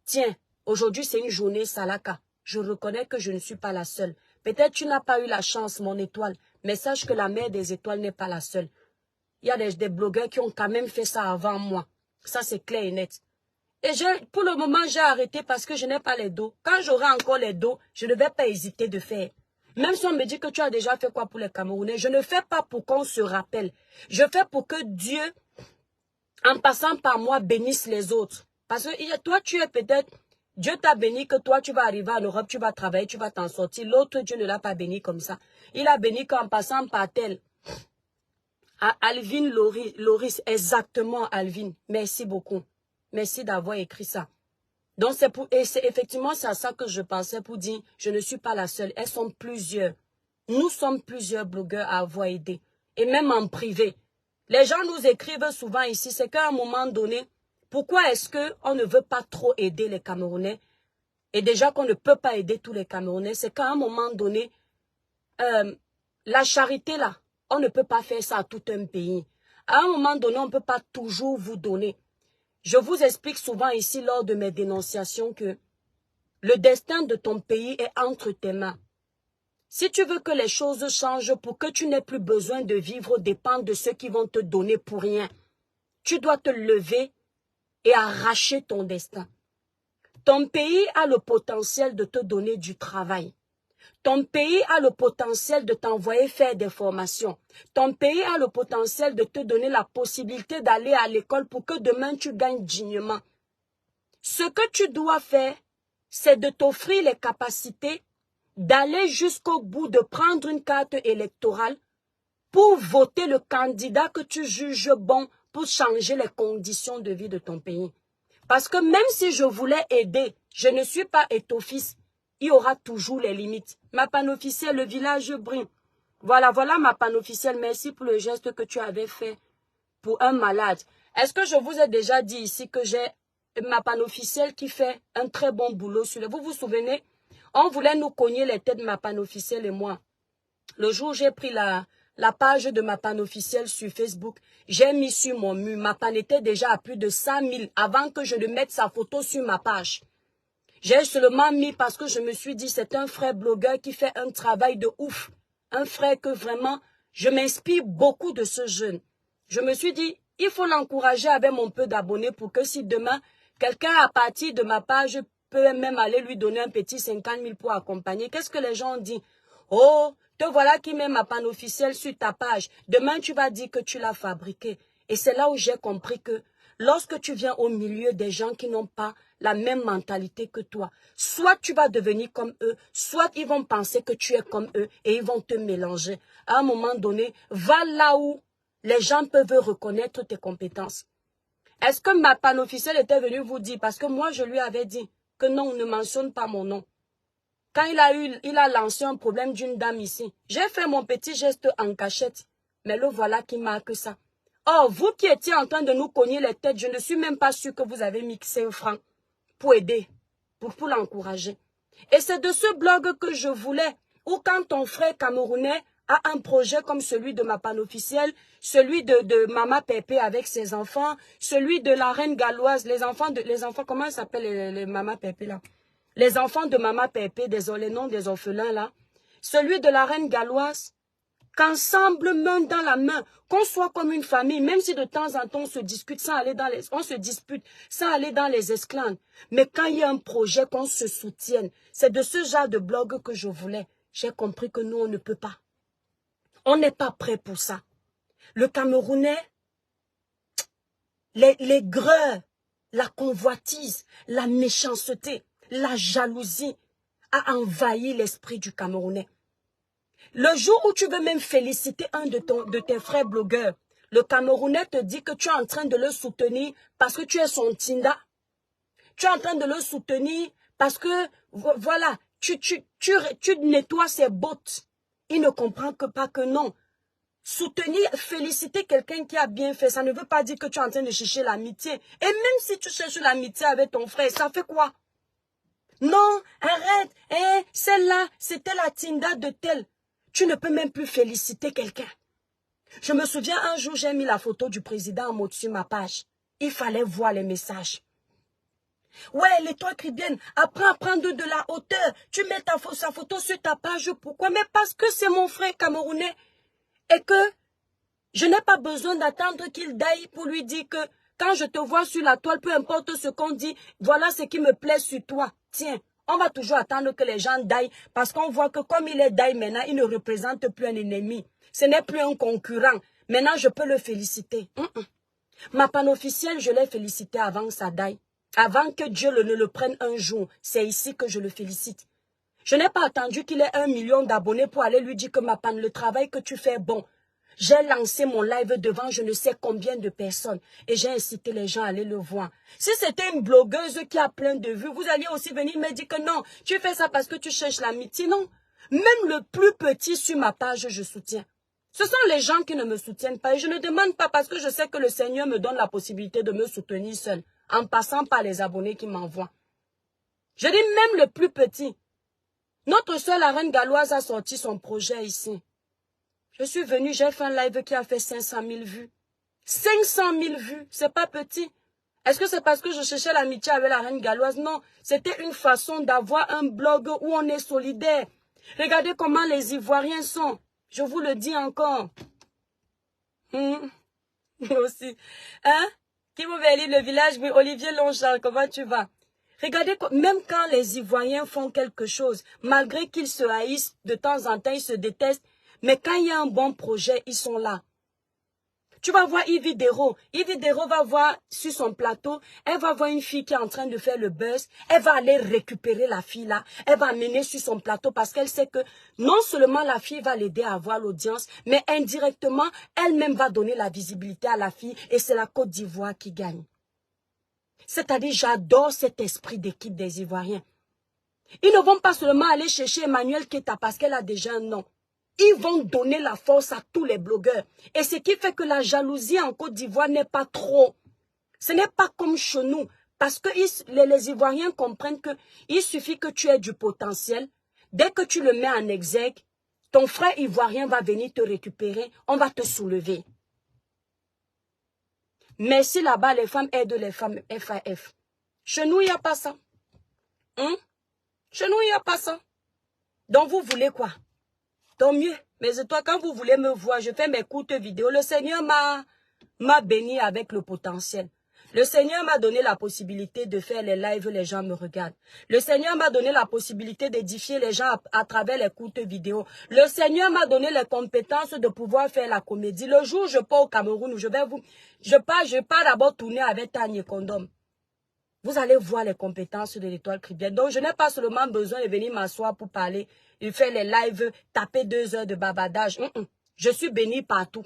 Speaker 1: tiens, aujourd'hui c'est une journée Salaka. Je reconnais que je ne suis pas la seule. Peut-être tu n'as pas eu la chance, mon étoile, mais sache que la mère des étoiles n'est pas la seule. Il y a des blogueurs qui ont quand même fait ça avant moi. Ça, c'est clair et net. Et pour le moment, j'ai arrêté parce que je n'ai pas les dos. Quand j'aurai encore les dos, je ne vais pas hésiter de faire. Même si on me dit que tu as déjà fait quoi pour les Camerounais, je ne fais pas pour qu'on se rappelle. Je fais pour que Dieu, en passant par moi, bénisse les autres. Parce que toi, tu es peut-être... Dieu t'a béni que toi, tu vas arriver en Europe, tu vas travailler, tu vas t'en sortir. L'autre, Dieu ne l'a pas béni comme ça. Il a béni qu'en passant par tel. À Alvin Loris, exactement Alvin. Merci beaucoup. Merci d'avoir écrit ça. Donc c'est effectivement c'est à ça que je pensais pour dire, je ne suis pas la seule. Elles sont plusieurs. Nous sommes plusieurs blogueurs à avoir aidé. Et même en privé. Les gens nous écrivent souvent ici, c'est qu'à un moment donné, pourquoi est-ce qu'on ne veut pas trop aider les Camerounais? Et déjà qu'on ne peut pas aider tous les Camerounais, c'est qu'à un moment donné, la charité là, on ne peut pas faire ça à tout un pays. À un moment donné, on ne peut pas toujours vous donner. Je vous explique souvent ici lors de mes dénonciations que le destin de ton pays est entre tes mains. Si tu veux que les choses changent pour que tu n'aies plus besoin de vivre dépend de ceux qui vont te donner pour rien, tu dois te lever et arracher ton destin. Ton pays a le potentiel de te donner du travail. Ton pays a le potentiel de t'envoyer faire des formations. Ton pays a le potentiel de te donner la possibilité d'aller à l'école pour que demain tu gagnes dignement. Ce que tu dois faire, c'est de t'offrir les capacités d'aller jusqu'au bout, de prendre une carte électorale pour voter le candidat que tu juges bon pour changer les conditions de vie de ton pays. Parce que même si je voulais aider, je ne suis pas étophiste. Il y aura toujours les limites. Ma panne officielle, le village brille. Voilà ma panne officielle. Merci pour le geste que tu avais fait pour un malade. Est-ce que je vous ai déjà dit ici que j'ai ma panne officielle qui fait un très bon boulot sur le... Vous vous souvenez? On voulait nous cogner les têtes de ma panne officielle et moi. Le jour où j'ai pris la page de ma panne officielle sur Facebook, j'ai mis sur mon mur. Ma panne était déjà à plus de 100 000 avant que je ne mette sa photo sur ma page. J'ai seulement mis parce que je me suis dit, c'est un frère blogueur qui fait un travail de ouf. Un frère que vraiment, je m'inspire beaucoup de ce jeune. Je me suis dit, il faut l'encourager avec mon peu d'abonnés pour que si demain, quelqu'un à partir de ma page peut même aller lui donner un petit 50 000 pour accompagner. Qu'est-ce que les gens disent? Oh, te voilà qui met ma panne officielle sur ta page. Demain, tu vas dire que tu l'as fabriqué. Et c'est là où j'ai compris que lorsque tu viens au milieu des gens qui n'ont pas la même mentalité que toi, soit tu vas devenir comme eux, soit ils vont penser que tu es comme eux et ils vont te mélanger. À un moment donné, va là où les gens peuvent reconnaître tes compétences. Est-ce que ma panne officielle était venue vous dire, parce que moi je lui avais dit que non, ne mentionne pas mon nom. Quand il a lancé un problème d'une dame ici, j'ai fait mon petit geste en cachette, mais le voilà qui marque ça. Or, vous qui étiez en train de nous cogner les têtes, je ne suis même pas sûr que vous avez mixé un franc pour aider, pour l'encourager. Et c'est de ce blog que je voulais, où quand ton frère camerounais a un projet comme celui de ma panne officielle, celui de Mama Pépé avec ses enfants, celui de la reine galloise, les enfants, comment s'appellent les Mama Pépé là? Les enfants de Mama Pépé, désolé, non, des orphelins là. Celui de la reine galloise, qu'ensemble, main dans la main, qu'on soit comme une famille, même si de temps en temps on se discute sans aller dans les, on se dispute sans aller dans les esclandres. Mais quand il y a un projet, qu'on se soutienne, c'est de ce genre de blog que je voulais. J'ai compris que nous, on ne peut pas. On n'est pas prêt pour ça. Le Camerounais, les greurs, la convoitise, la méchanceté, la jalousie a envahi l'esprit du Camerounais. Le jour où tu veux même féliciter un de tes frères blogueurs, le Camerounais te dit que tu es en train de le soutenir parce que tu es son Tinda. Tu es en train de le soutenir parce que, voilà, tu nettoies ses bottes. Il ne comprend pas que non. Soutenir, féliciter quelqu'un qui a bien fait, ça ne veut pas dire que tu es en train de chercher l'amitié. Et même si tu cherches l'amitié avec ton frère, ça fait quoi? Non, arrête, hein, celle-là, c'était la Tinda de tel. Tu ne peux même plus féliciter quelqu'un. Je me souviens un jour, j'ai mis la photo du président en mode sur ma page. Il fallait voir les messages. Ouais, l'étoile caribéenne, apprends à prendre de la hauteur. Tu mets sa photo sur ta page. Pourquoi? Mais parce que c'est mon frère camerounais. Et que je n'ai pas besoin d'attendre qu'il daille pour lui dire que quand je te vois sur la toile, peu importe ce qu'on dit, voilà ce qui me plaît sur toi. Tiens, on va toujours attendre que les gens daillent parce qu'on voit que comme il est daille maintenant, il ne représente plus un ennemi. Ce n'est plus un concurrent. Maintenant, je peux le féliciter. Ma panne officielle, je l'ai félicité avant sa daille. Avant que Dieu ne le prenne un jour. C'est ici que je le félicite. Je n'ai pas attendu qu'il ait 1 million d'abonnés pour aller lui dire que ma panne, le travail que tu fais est bon. J'ai lancé mon live devant je ne sais combien de personnes et j'ai incité les gens à aller le voir. Si c'était une blogueuse qui a plein de vues, vous alliez aussi venir me dire que non, tu fais ça parce que tu cherches l'amitié. Non, même le plus petit sur ma page, je soutiens. Ce sont les gens qui ne me soutiennent pas et je ne demande pas parce que je sais que le Seigneur me donne la possibilité de me soutenir seul en passant par les abonnés qui m'envoient. Je dis même le plus petit. Notre soeur, la reine galloise, a sorti son projet ici. Je suis venue, j'ai fait un live qui a fait 500 000 vues. 500 000 vues, c'est pas petit. Est-ce que c'est parce que je cherchais l'amitié avec la reine galloise? Non, c'était une façon d'avoir un blog où on est solidaire. Regardez comment les Ivoiriens sont. Je vous le dis encore. Aussi. Hein? Qui vous veut lire le village? Oui, Olivier Longchamp, comment tu vas? Regardez, même quand les Ivoiriens font quelque chose, malgré qu'ils se haïssent, de temps en temps, ils se détestent, mais quand il y a un bon projet, ils sont là. Tu vas voir Yves Dero. Yves Dero va voir sur son plateau, elle va voir une fille qui est en train de faire le buzz. Elle va aller récupérer la fille là. Elle va amener sur son plateau parce qu'elle sait que non seulement la fille va l'aider à avoir l'audience, mais indirectement, elle-même va donner la visibilité à la fille et c'est la Côte d'Ivoire qui gagne. C'est-à-dire, j'adore cet esprit d'équipe des Ivoiriens. Ils ne vont pas seulement aller chercher Emmanuel Keita parce qu'elle a déjà un nom. Ils vont donner la force à tous les blogueurs. Et ce qui fait que la jalousie en Côte d'Ivoire n'est pas trop. Ce n'est pas comme chez nous. Parce que les Ivoiriens comprennent qu'il suffit que tu aies du potentiel. Dès que tu le mets en exergue, ton frère ivoirien va venir te récupérer. On va te soulever. Mais si là-bas, les femmes aident les femmes FAF. Chez nous, il n'y a pas ça. Chez nous, il n'y a pas ça. Donc, vous voulez quoi? Tant mieux. Mais toi, quand vous voulez me voir, je fais mes courtes vidéos. Le Seigneur m'a béni avec le potentiel. Le Seigneur m'a donné la possibilité de faire les lives, les gens me regardent. Le Seigneur m'a donné la possibilité d'édifier les gens à travers les courtes vidéos. Le Seigneur m'a donné les compétences de pouvoir faire la comédie. Le jour où je pars au Cameroun, je pars d'abord tourner avec Tanya Condom. Vous allez voir les compétences de l'étoile caribéenne. Donc, je n'ai pas seulement besoin de venir m'asseoir pour parler, et faire les lives, taper 2 heures de bavardage. Je suis béni partout.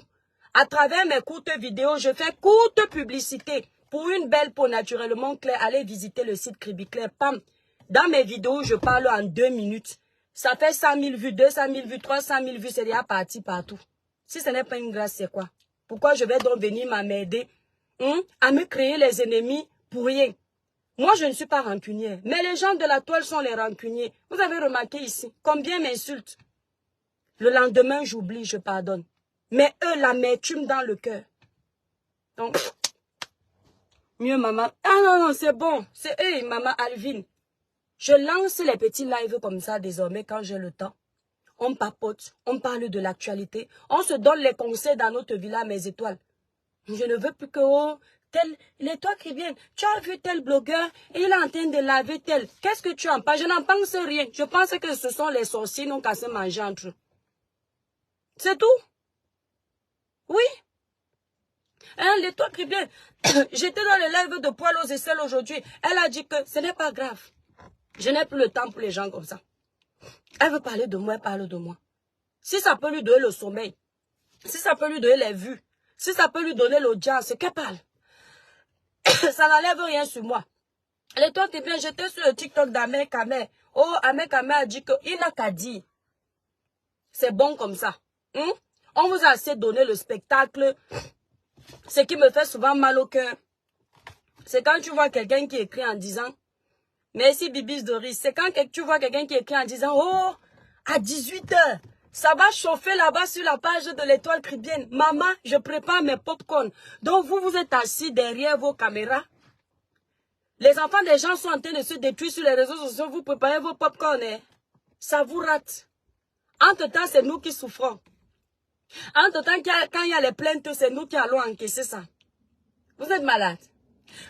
Speaker 1: À travers mes courtes vidéos, je fais courte publicité. Pour une belle peau naturellement claire, allez visiter le site Cribiclair. Pam. Dans mes vidéos, je parle en 2 minutes. Ça fait 100 000 vues, 200 000 vues, 300 000 vues, c'est déjà parti partout. Si ce n'est pas une grâce, c'est quoi? Pourquoi je vais donc venir m'aider à me créer les ennemis pour rien? Moi, je ne suis pas rancunière. Mais les gens de la toile sont les rancuniers. Vous avez remarqué ici, combien m'insultent. Le lendemain, j'oublie, je pardonne. Mais eux, l'amertume dans le cœur. Donc, mieux maman. Ah non, c'est bon. C'est eux, maman Alvin. Je lance les petits lives comme ça désormais quand j'ai le temps. On papote, on parle de l'actualité. On se donne les conseils dans notre villa, mes étoiles. Je ne veux plus que, l'étoile qui vient, tu as vu tel blogueur, et il est en train de laver tel. Qu'est-ce que tu en penses? Je n'en pense rien. Je pense que ce sont les sorciers non qu'à se manger entre eux. C'est tout? Oui. Hein, l'étoile qui vient. J'étais dans le live de Poil aux aisselles aujourd'hui. Elle a dit que ce n'est pas grave. Je n'ai plus le temps pour les gens comme ça. Elle veut parler de moi, elle parle de moi. Si ça peut lui donner le sommeil, si ça peut lui donner les vues, si ça peut lui donner l'audience, qu'elle parle. Ça n'enlève rien sur moi. L'étoile qui vient, j'étais sur le TikTok d'Ahmed Kamer. Oh, Ahmed Kamer a dit qu'il n'a qu'à dire. C'est bon comme ça. On vous a assez donné le spectacle. Ce qui me fait souvent mal au cœur, c'est quand tu vois quelqu'un qui écrit en disant, merci Bibis Doris, c'est quand tu vois quelqu'un qui écrit en disant, oh, à 18 h, ça va chauffer là-bas sur la page de l'Étoile chrétienne. Maman, je prépare mes pop-corn. Donc vous êtes assis derrière vos caméras. Les enfants des gens sont en train de se détruire sur les réseaux sociaux. Vous préparez vos pop-corn. Ça vous rate. Entre-temps, c'est nous qui souffrons. Entre-temps, quand il y a les plaintes, c'est nous qui allons encaisser ça. Vous êtes malade.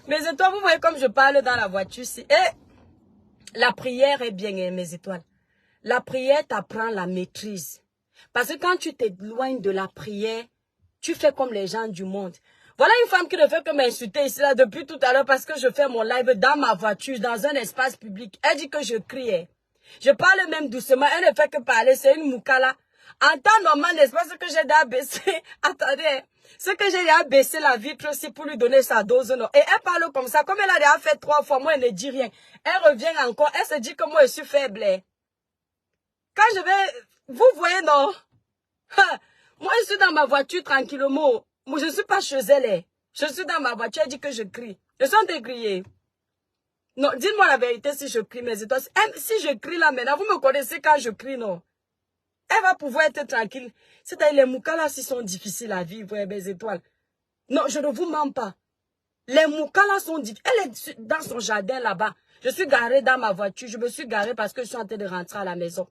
Speaker 1: Mes étoiles, vous voyez comme je parle dans la voiture ici. Et la prière est bien, mes étoiles. La prière t'apprend la maîtrise. Parce que quand tu t'éloignes de la prière, tu fais comme les gens du monde. Voilà une femme qui ne fait que m'insulter ici là depuis tout à l'heure parce que je fais mon live dans ma voiture, dans un espace public. Elle dit que je crie. Je parle même doucement. Elle ne fait que parler. C'est une moukala. En temps normal, n'est-ce pas, ce que j'ai déjà baissé. Attendez. Ce que j'ai déjà baissé la vitre aussi pour lui donner sa dose. Non. Et elle parle comme ça. Comme elle a déjà fait 3 fois, moi, elle ne dit rien. Elle revient encore. Elle se dit que moi, je suis faible. Quand je vais... Vous voyez, non? Moi, je suis dans ma voiture tranquillement. Moi, je ne suis pas chez elle. Je suis dans ma voiture. Elle dit que je crie. Je suis en train de crier. Non, dites-moi la vérité si je crie, mes étoiles. Si je crie là maintenant, vous me connaissez quand je crie, non? Elle va pouvoir être tranquille. C'est-à-dire, les moukalas, ils sont difficiles à vivre, mes étoiles. Non, je ne vous mens pas. Les moukalas sont difficiles. Elle est dans son jardin là-bas. Je suis garée dans ma voiture. Je me suis garée parce que je suis en train de rentrer à la maison.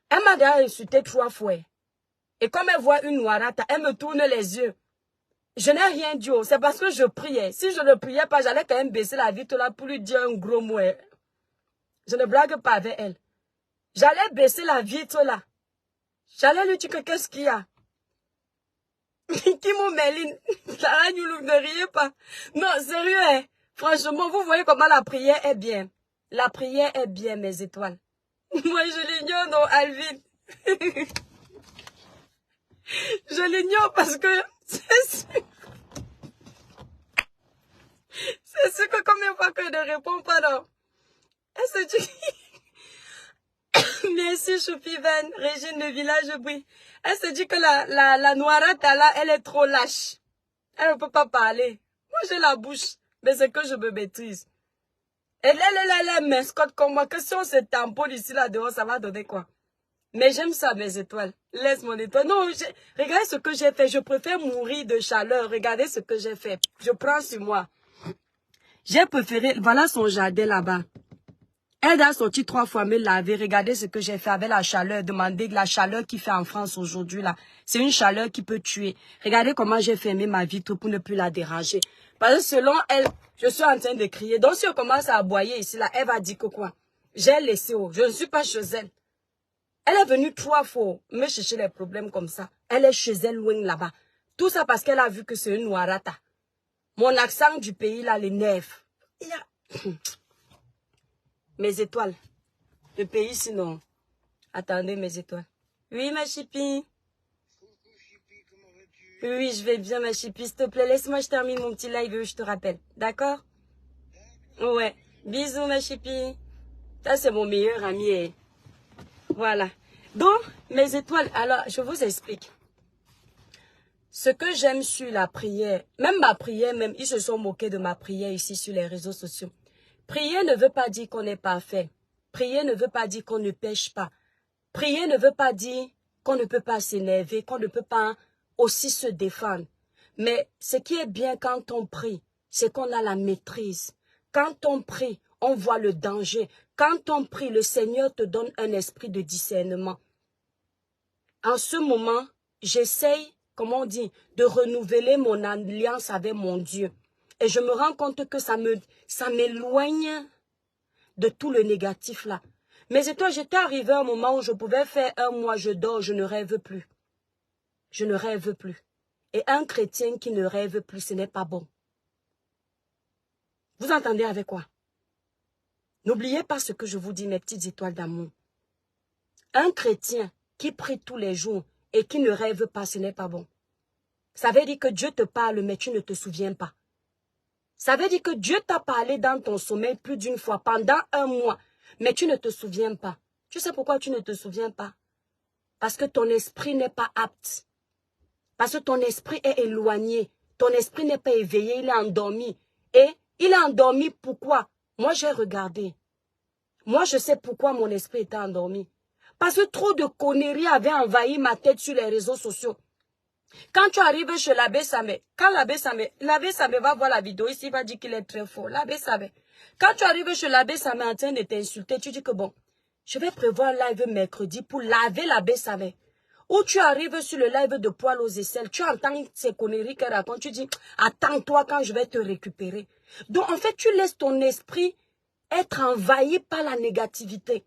Speaker 1: Elle m'a déjà insulté 3 fois. Et comme elle voit une noirata, elle me tourne les yeux. Je n'ai rien dit. C'est parce que je priais. Si je ne priais pas, j'allais quand même baisser la vitre là pour lui dire un gros mot. Je ne blague pas avec elle. J'allais baisser la vitre là. J'allais lui dire que qu'est-ce qu'il y a. Qui m'ouméline. Ne riez pas. Non, sérieux. Hein? Franchement, vous voyez comment la prière est bien. La prière est bien, mes étoiles. Moi, je l'ignore, non, Alvin. Je l'ignore parce que c'est sûr. C'est sûr que combien de fois que je ne réponds pas, non. Elle se dit... Merci Choupiven, Régine le village bruit. Elle se dit que la noirata là, elle est trop lâche. Elle ne peut pas parler. Moi j'ai la bouche, mais c'est que je me maîtrise. Et elle est mascotte comme moi, que si on se tamponne ici là dehors, ça va donner quoi? Mais j'aime ça mes étoiles. Laisse mon étoile. Non, regardez ce que j'ai fait. Je préfère mourir de chaleur. Regardez ce que j'ai fait. Je prends sur moi. J'ai préféré, voilà son jardin là-bas. Elle a sorti 3 fois me laver. Regardez ce que j'ai fait avec la chaleur. Demandez la chaleur qu'il fait en France aujourd'hui là. C'est une chaleur qui peut tuer. Regardez comment j'ai fermé ma vitre pour ne plus la déranger. Parce que selon elle, je suis en train de crier. Donc si on commence à aboyer ici là, elle va dire que quoi? J'ai laissé. Je ne suis pas chez elle. Elle est venue 3 fois me chercher les problèmes comme ça. Elle est chez elle loin là-bas. Tout ça parce qu'elle a vu que c'est une noirata. Mon accent du pays là, les nerfs. Il y a... Mes étoiles. Le pays sinon. Attendez mes étoiles. Oui ma chipie. Oui je vais bien ma chipie. S'il te plaît laisse-moi je termine mon petit live et je te rappelle. D'accord? Ouais. Bisous ma chipie. Ça c'est mon meilleur ami. Voilà. Donc mes étoiles. Alors je vous explique. Ce que j'aime sur la prière. Même ma prière même. Ils se sont moqués de ma prière ici sur les réseaux sociaux. Prier ne veut pas dire qu'on est parfait. Prier ne veut pas dire qu'on ne pêche pas. Prier ne veut pas dire qu'on ne peut pas s'énerver, qu'on ne peut pas aussi se défendre. Mais ce qui est bien quand on prie, c'est qu'on a la maîtrise. Quand on prie, on voit le danger. Quand on prie, le Seigneur te donne un esprit de discernement. En ce moment, j'essaye, comment on dit, de renouveler mon alliance avec mon Dieu. Et je me rends compte que ça m'éloigne de tout le négatif là. Mais et toi, j'étais arrivé à un moment où je pouvais faire 1 mois, je dors, je ne rêve plus. Je ne rêve plus. Et un chrétien qui ne rêve plus, ce n'est pas bon. Vous entendez avec quoi? N'oubliez pas ce que je vous dis, mes petites étoiles d'amour. Un chrétien qui prie tous les jours et qui ne rêve pas, ce n'est pas bon. Ça veut dire que Dieu te parle, mais tu ne te souviens pas. Ça veut dire que Dieu t'a parlé dans ton sommeil plus d'une fois, pendant 1 mois, mais tu ne te souviens pas. Tu sais pourquoi tu ne te souviens pas? Parce que ton esprit n'est pas apte. Parce que ton esprit est éloigné. Ton esprit n'est pas éveillé, il est endormi. Et il est endormi pourquoi? Moi, j'ai regardé. Moi, je sais pourquoi mon esprit était endormi. Parce que trop de conneries avaient envahi ma tête sur les réseaux sociaux. Quand tu arrives chez l'abbé Samé, quand l'abbé Samé va voir la vidéo ici, il va dire qu'il est très fort. L'abbé Samé. Quand tu arrives chez l'abbé Samé en train de t'insulter, tu dis que bon, je vais prévoir un live mercredi pour laver l'abbé Samé. Ou tu arrives sur le live de Poil aux aisselles, tu entends ces conneries qu'elle raconte, tu dis, attends-toi quand je vais te récupérer. Donc en fait, tu laisses ton esprit être envahi par la négativité.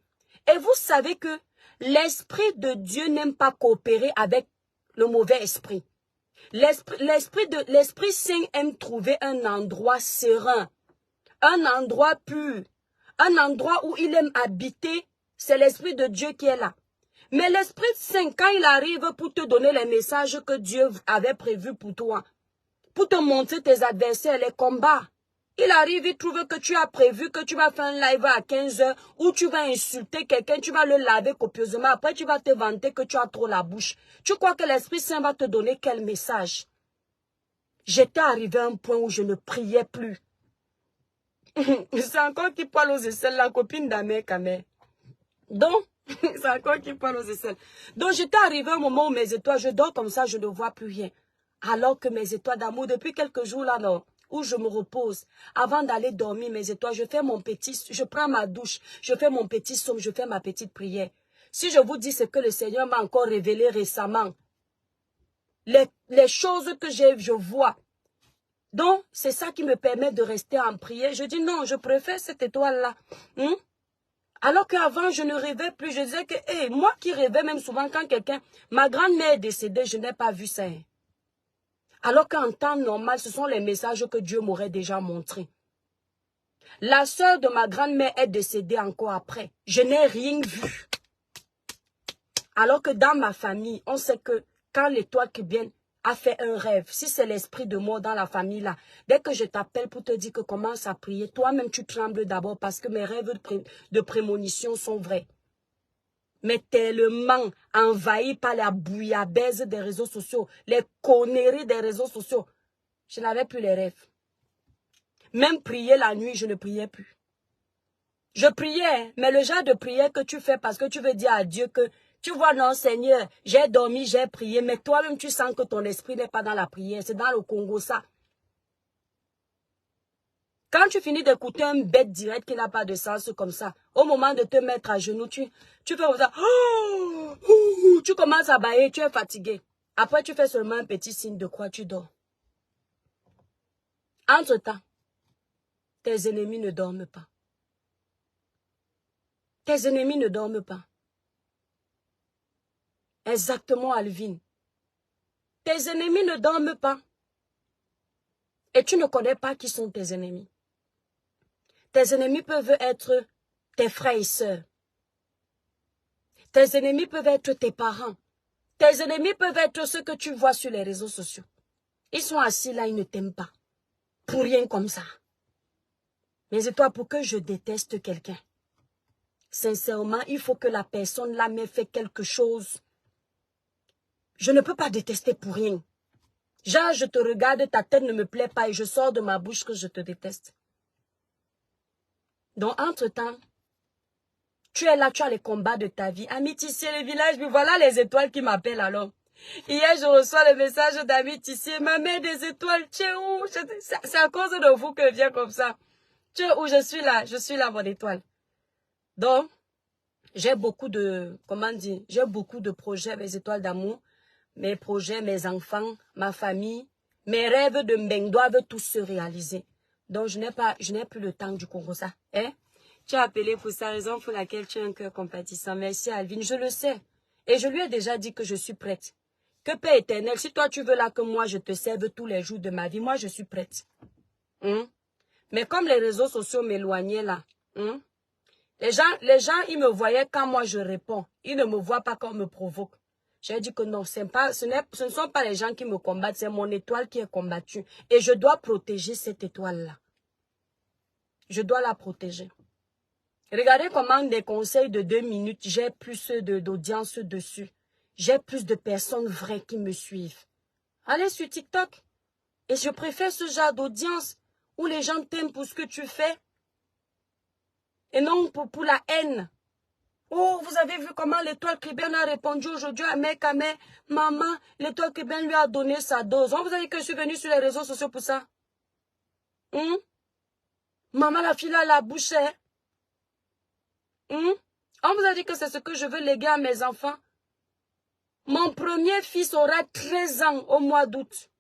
Speaker 1: Et vous savez que l'esprit de Dieu n'aime pas coopérer avec le mauvais esprit. L'Esprit Saint aime trouver un endroit serein, un endroit pur, un endroit où il aime habiter. C'est l'Esprit de Dieu qui est là. Mais l'Esprit Saint, quand il arrive pour te donner les messages que Dieu avait prévus pour toi, pour te montrer tes adversaires, les combats, il arrive, il trouve que tu as prévu que tu vas faire un live à 15 h où tu vas insulter quelqu'un, tu vas le laver copieusement. Après, tu vas te vanter que tu as trop la bouche. Tu crois que l'Esprit Saint va te donner quel message? J'étais arrivé à un point où je ne priais plus. C'est encore qui parle aux aisselles, la copine d'Amé Kamé. Donc, c'est encore qui parle aux aisselles. Donc, j'étais arrivé à un moment où mes étoiles, je dors comme ça, je ne vois plus rien. Alors que mes étoiles d'amour, depuis quelques jours là, non, où je me repose, avant d'aller dormir, mes étoiles, je fais mon petit, je prends ma douche, je fais mon petit somme, je fais ma petite prière. Si je vous dis ce que le Seigneur m'a encore révélé récemment, les choses que je vois, donc c'est ça qui me permet de rester en prière. Je dis non, je préfère cette étoile-là. Alors qu'avant, je ne rêvais plus. Je disais que, hey, moi qui rêvais même souvent quand quelqu'un, ma grand-mère est décédée, je n'ai pas vu ça. Alors qu'en temps normal, ce sont les messages que Dieu m'aurait déjà montrés. La sœur de ma grand-mère est décédée encore après. Je n'ai rien vu. Alors que dans ma famille, on sait que quand l'étoile qui vient a fait un rêve, si c'est l'esprit de mort dans la famille là, dès que je t'appelle pour te dire que commence à prier, toi-même tu trembles d'abord parce que mes rêves de prémonition sont vrais. Mais tellement envahi par la bouillabaisse des réseaux sociaux, les conneries des réseaux sociaux, je n'avais plus les rêves. Même prier la nuit, je ne priais plus. Je priais, mais le genre de prière que tu fais parce que tu veux dire à Dieu que, tu vois, non Seigneur, j'ai dormi, j'ai prié, mais toi-même tu sens que ton esprit n'est pas dans la prière, c'est dans le Congo ça. Quand tu finis d'écouter un bête direct qui n'a pas de sens comme ça, au moment de te mettre à genoux, tu fais comme ça, tu commences à bâiller, tu es fatigué. Après, tu fais seulement un petit signe de croix, tu dors. Entre-temps, tes ennemis ne dorment pas. Tes ennemis ne dorment pas. Exactement, Alvin. Tes ennemis ne dorment pas. Et tu ne connais pas qui sont tes ennemis. Tes ennemis peuvent être tes frères et sœurs. Tes ennemis peuvent être tes parents. Tes ennemis peuvent être ceux que tu vois sur les réseaux sociaux. Ils sont assis là, ils ne t'aiment pas. Pour rien comme ça. Mais c'est toi, pour que je déteste quelqu'un, sincèrement, il faut que la personne là m'ait fait quelque chose. Je ne peux pas détester pour rien. Genre, je te regarde, ta tête ne me plaît pas et je sors de ma bouche que je te déteste. Donc, entre-temps, tu es là, tu as les combats de ta vie. Ami Tissier, le village, mais voilà les étoiles qui m'appellent alors. Hier, je reçois le message d'Ami Tissier, ma mère des étoiles, tu es où? C'est à cause de vous que je viens comme ça. Tu es où? Je suis là, mon étoile. Donc, j'ai beaucoup de, comment dire, j'ai beaucoup de projets, mes étoiles d'amour, mes projets, mes enfants, ma famille, mes rêves de Mbeng doivent tous se réaliser. Donc, je n'ai plus le temps du Congo, ça. Hein? Tu as appelé pour sa raison pour laquelle tu as un cœur compatissant. Merci, Alvin. Je le sais. Et je lui ai déjà dit que je suis prête. Que Père éternel, si toi tu veux là que moi je te serve tous les jours de ma vie, moi je suis prête. Mais comme les réseaux sociaux m'éloignaient là, les gens, ils me voyaient quand moi je réponds. Ils ne me voient pas quand on me provoque. J'ai dit que non, ce ne sont pas les gens qui me combattent, c'est mon étoile qui est combattue. Et je dois protéger cette étoile-là. Je dois la protéger. Regardez comment des conseils de 2 minutes, j'ai plus d'audience dessus. j'ai plus de personnes vraies qui me suivent. Allez sur TikTok. Et je préfère ce genre d'audience où les gens t'aiment pour ce que tu fais. Et non pour la haine. Oh, vous avez vu comment l'étoile Kribben a répondu aujourd'hui à Mekame. Maman, l'étoile Kribben lui a donné sa dose. On vous a dit que je suis venue sur les réseaux sociaux pour ça. Maman, la fille a la bouche. On vous a dit que c'est ce que je veux léguer à mes enfants. Mon premier fils aura 13 ans au mois d'août.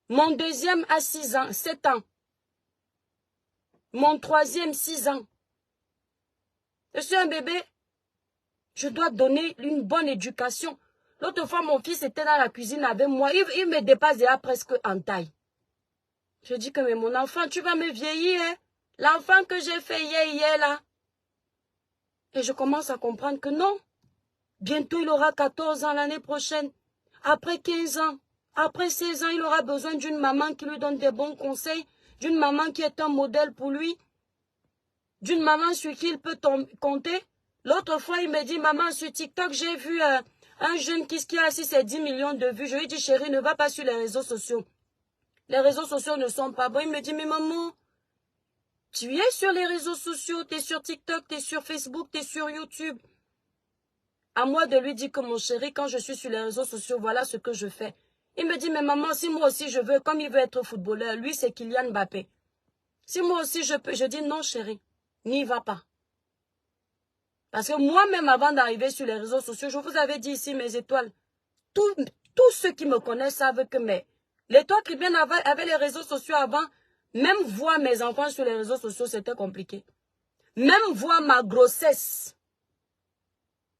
Speaker 1: Mon deuxième a 6 ans, 7 ans. Mon troisième, 6 ans. Je suis un bébé. Je dois donner une bonne éducation. L'autre fois, mon fils était dans la cuisine avec moi. Il me dépasse déjà presque en taille. Je dis que mais mon enfant, tu vas me vieillir. Hein? L'enfant que j'ai fait hier là. Et je commence à comprendre que non. Bientôt, il aura 14 ans l'année prochaine. Après 15 ans. Après 16 ans, il aura besoin d'une maman qui lui donne des bons conseils. D'une maman qui est un modèle pour lui. D'une maman sur qui il peut compter. L'autre fois, il me dit, maman, sur TikTok, j'ai vu un jeune qui a assis ses 10 millions de vues. Je lui ai dit, chérie, ne va pas sur les réseaux sociaux. Les réseaux sociaux ne sont pas bons. Il me dit, mais maman, tu es sur les réseaux sociaux, tu es sur TikTok, tu es sur Facebook, tu es sur YouTube. À moi de lui dire que mon chéri, quand je suis sur les réseaux sociaux, voilà ce que je fais. Il me dit, mais maman, si moi aussi je veux, comme il veut être footballeur, lui c'est Kylian Mbappé. Si moi aussi je peux, je dis non chéri, n'y va pas. Parce que moi-même avant d'arriver sur les réseaux sociaux, je vous avais dit ici mes étoiles, tous ceux qui me connaissent savent que l'étoile qui vient avec les réseaux sociaux avant, même voir mes enfants sur les réseaux sociaux, c'était compliqué. Même voir ma grossesse.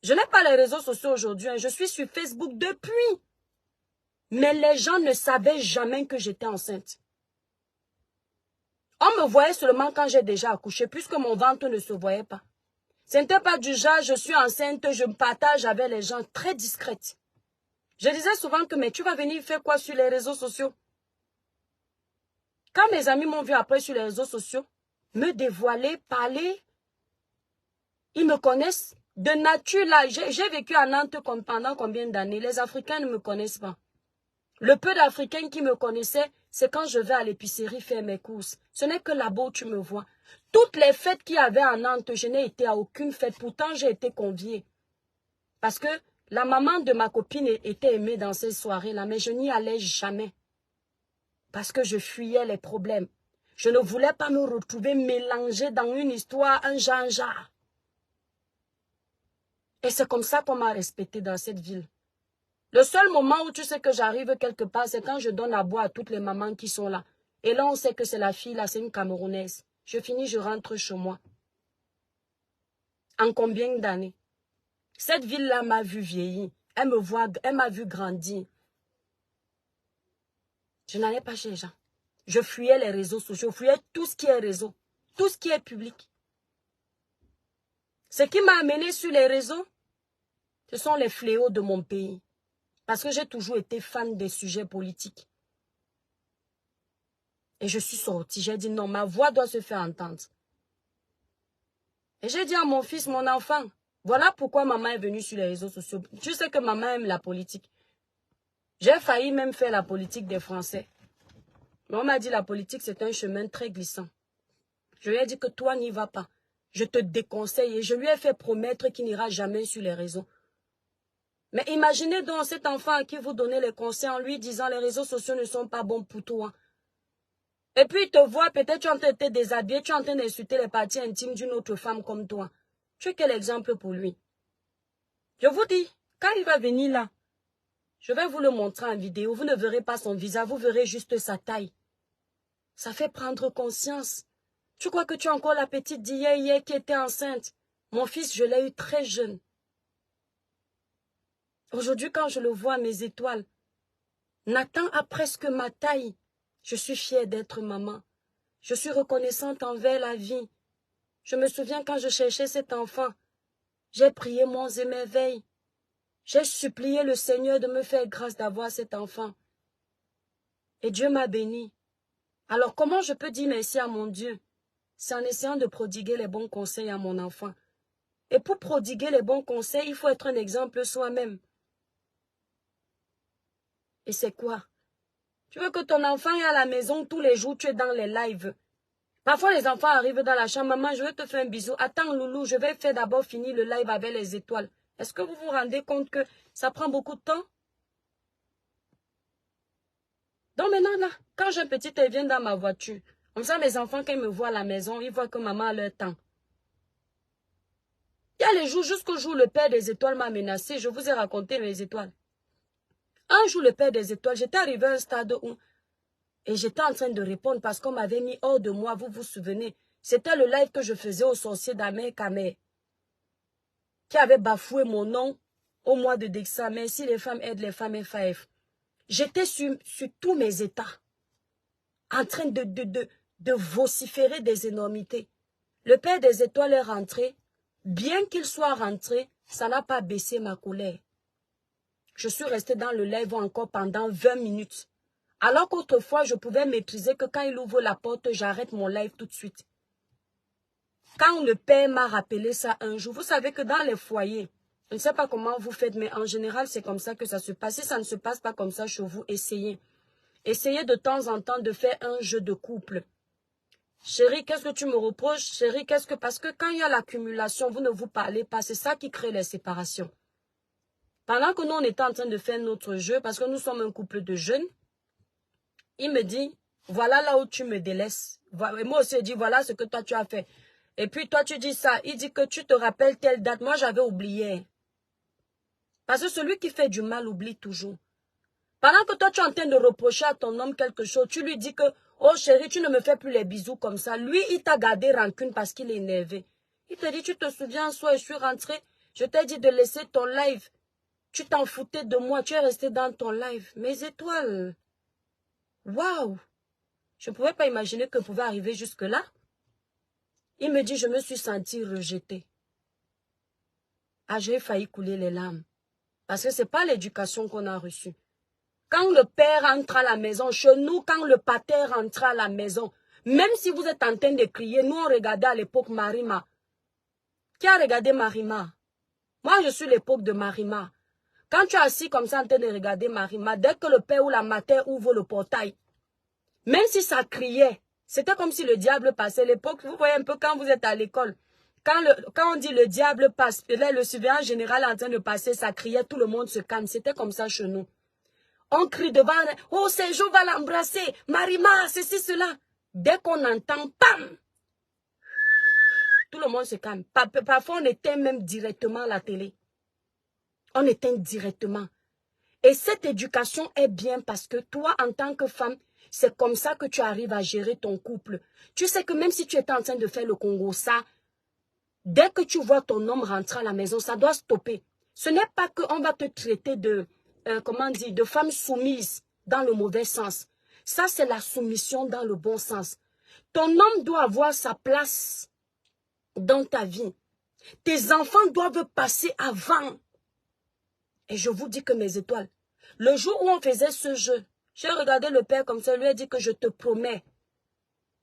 Speaker 1: Je n'ai pas les réseaux sociaux aujourd'hui, hein. Je suis sur Facebook depuis. Mais les gens ne savaient jamais que j'étais enceinte. On me voyait seulement quand j'ai déjà accouché, puisque mon ventre ne se voyait pas. Ce n'était pas du genre, je suis enceinte, je me partage avec les gens, très discrète. Je disais souvent que, mais tu vas venir faire quoi sur les réseaux sociaux? Quand mes amis m'ont vu après sur les réseaux sociaux, me dévoiler, parler, ils me connaissent. De nature, là, j'ai vécu à Nantes pendant combien d'années? Les Africains ne me connaissent pas. Le peu d'Africains qui me connaissaient, c'est quand je vais à l'épicerie faire mes courses. Ce n'est que là-bas où tu me vois. Toutes les fêtes qu'il y avait à Nantes, je n'ai été à aucune fête. Pourtant, j'ai été conviée. Parce que la maman de ma copine était aimée dans ces soirées-là, mais je n'y allais jamais. Parce que je fuyais les problèmes. Je ne voulais pas me retrouver mélangée dans une histoire, un genre. Et c'est comme ça qu'on m'a respectée dans cette ville. Le seul moment où tu sais que j'arrive quelque part, c'est quand je donne à boire à toutes les mamans qui sont là. Et là, on sait que c'est la fille, là, c'est une Camerounaise. Je finis, je rentre chez moi. En combien d'années? Cette ville-là m'a vu vieillir. Elle m'a vu grandir. Je n'allais pas chez les gens. Je fuyais les réseaux sociaux, je fuyais tout ce qui est réseau, tout ce qui est public. Ce qui m'a amené sur les réseaux, ce sont les fléaux de mon pays. Parce que j'ai toujours été fan des sujets politiques. Et je suis sortie, j'ai dit non, ma voix doit se faire entendre. Et j'ai dit à mon fils, mon enfant, voilà pourquoi maman est venue sur les réseaux sociaux. Tu sais que maman aime la politique. J'ai failli même faire la politique des Français. Mais on m'a dit la politique c'est un chemin très glissant. Je lui ai dit que toi n'y vas pas. Je te déconseille et je lui ai fait promettre qu'il n'ira jamais sur les réseaux. Mais imaginez donc cet enfant à qui vous donnez les conseils en lui disant les réseaux sociaux ne sont pas bons pour toi. Et puis il te voit, peut-être tu es en train de te déshabiller, tu es en train d'insulter les parties intimes d'une autre femme comme toi. Tu es quel exemple pour lui? Je vous dis, quand il va venir là, je vais vous le montrer en vidéo. Vous ne verrez pas son visage, vous verrez juste sa taille. Ça fait prendre conscience. Tu crois que tu as encore la petite d'hier qui était enceinte? Mon fils, je l'ai eu très jeune. Aujourd'hui, quand je le vois, mes étoiles, Nathan a presque ma taille. Je suis fière d'être maman. Je suis reconnaissante envers la vie. Je me souviens quand je cherchais cet enfant, j'ai prié monts et merveilles. J'ai supplié le Seigneur de me faire grâce d'avoir cet enfant. Et Dieu m'a béni. Alors comment je peux dire merci à mon Dieu? C'est en essayant de prodiguer les bons conseils à mon enfant. Et pour prodiguer les bons conseils, il faut être un exemple soi-même. Et c'est quoi? Tu veux que ton enfant est à la maison tous les jours, tu es dans les lives. Parfois, les enfants arrivent dans la chambre. Maman, je vais te faire un bisou. Attends, Loulou, je vais faire d'abord finir le live avec les étoiles. Est-ce que vous vous rendez compte que ça prend beaucoup de temps? Donc maintenant, là, quand j'ai un petit, ils viennent dans ma voiture. Comme ça, mes enfants, quand ils me voient à la maison, ils voient que maman a leur temps. Il y a les jours, jusqu'au jour où le père des étoiles m'a menacé. Je vous ai raconté mes étoiles. Un jour, le père des étoiles, j'étais arrivé à un stade où... Et j'étais en train de répondre parce qu'on m'avait mis hors de moi, vous vous souvenez. C'était le live que je faisais au sorcier d'Amer Kamer, qui avait bafoué mon nom au mois de décembre. Merci les femmes aident les femmes FAF. J'étais sur tous mes états, en train de vociférer des énormités. Le père des étoiles est rentré. Bien qu'il soit rentré, ça n'a pas baissé ma colère. Je suis restée dans le live encore pendant 20 minutes. Alors qu'autrefois, je pouvais maîtriser que quand il ouvre la porte, j'arrête mon live tout de suite. Quand le père m'a rappelé ça un jour, vous savez que dans les foyers, je ne sais pas comment vous faites, mais en général, c'est comme ça que ça se passe. Si ça ne se passe pas comme ça chez vous, essayez. Essayez de temps en temps de faire un jeu de couple. Chérie, qu'est-ce que tu me reproches? Chérie, qu'est-ce que... Parce que quand il y a l'accumulation, vous ne vous parlez pas. C'est ça qui crée les séparations. Pendant que nous, on était en train de faire notre jeu, parce que nous sommes un couple de jeunes, il me dit, voilà là où tu me délaisses. Et moi aussi, je dis, voilà ce que toi tu as fait. Et puis toi, tu dis ça. Il dit que tu te rappelles telle date. Moi, j'avais oublié. Parce que celui qui fait du mal oublie toujours. Pendant que toi, tu es en train de reprocher à ton homme quelque chose, tu lui dis que, oh chérie, tu ne me fais plus les bisous comme ça. Lui, il t'a gardé rancune parce qu'il est énervé. Il te dit, tu te souviens, soit je suis rentré, je t'ai dit de laisser ton live. Tu t'en foutais de moi, tu es resté dans ton live. Mes étoiles. Waouh! Je ne pouvais pas imaginer que pouvait arriver jusque-là. Il me dit, je me suis sentie rejetée. Ah, j'ai failli couler les larmes. Parce que ce n'est pas l'éducation qu'on a reçue. Quand le père entre à la maison, chez nous, quand le pater rentre à la maison, même si vous êtes en train de crier, nous on regardait à l'époque Marima. Qui a regardé Marima? Moi, je suis l'époque de Marima. Quand tu es assis comme ça en train de regarder Marima, dès que le père ou la mater ouvre le portail, même si ça criait, c'était comme si le diable passait. L'époque, vous voyez un peu quand vous êtes à l'école. Quand on dit le diable passe, là, le surveillant général est en train de passer, ça criait, tout le monde se calme. C'était comme ça chez nous. On crie devant, oh, Sergio va l'embrasser, Marima, ceci, cela. Dès qu'on entend, pam, tout le monde se calme. Parfois, on éteint même directement la télé. On éteint directement. Et cette éducation est bien parce que toi, en tant que femme, c'est comme ça que tu arrives à gérer ton couple. Tu sais que même si tu es en train de faire le Congo, ça, dès que tu vois ton homme rentrer à la maison, ça doit stopper. Ce n'est pas qu'on va te traiter de, comment dire, de femme soumise dans le mauvais sens. Ça, c'est la soumission dans le bon sens. Ton homme doit avoir sa place dans ta vie. Tes enfants doivent passer avant. Et je vous dis que mes étoiles, le jour où on faisait ce jeu, j'ai regardé le père comme ça, lui a dit que je te promets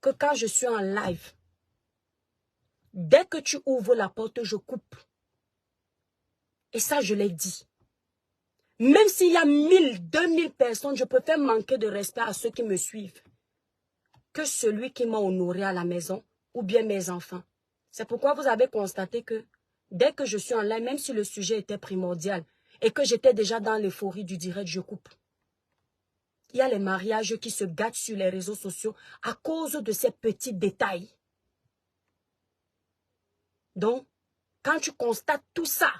Speaker 1: que quand je suis en live, dès que tu ouvres la porte, je coupe. Et ça, je l'ai dit. Même s'il y a 1000, 2000 personnes, je préfère manquer de respect à ceux qui me suivent que celui qui m'a honoré à la maison ou bien mes enfants. C'est pourquoi vous avez constaté que dès que je suis en live, même si le sujet était primordial et que j'étais déjà dans l'euphorie du direct, je coupe. Il y a les mariages qui se gâtent sur les réseaux sociaux à cause de ces petits détails. Donc, quand tu constates tout ça,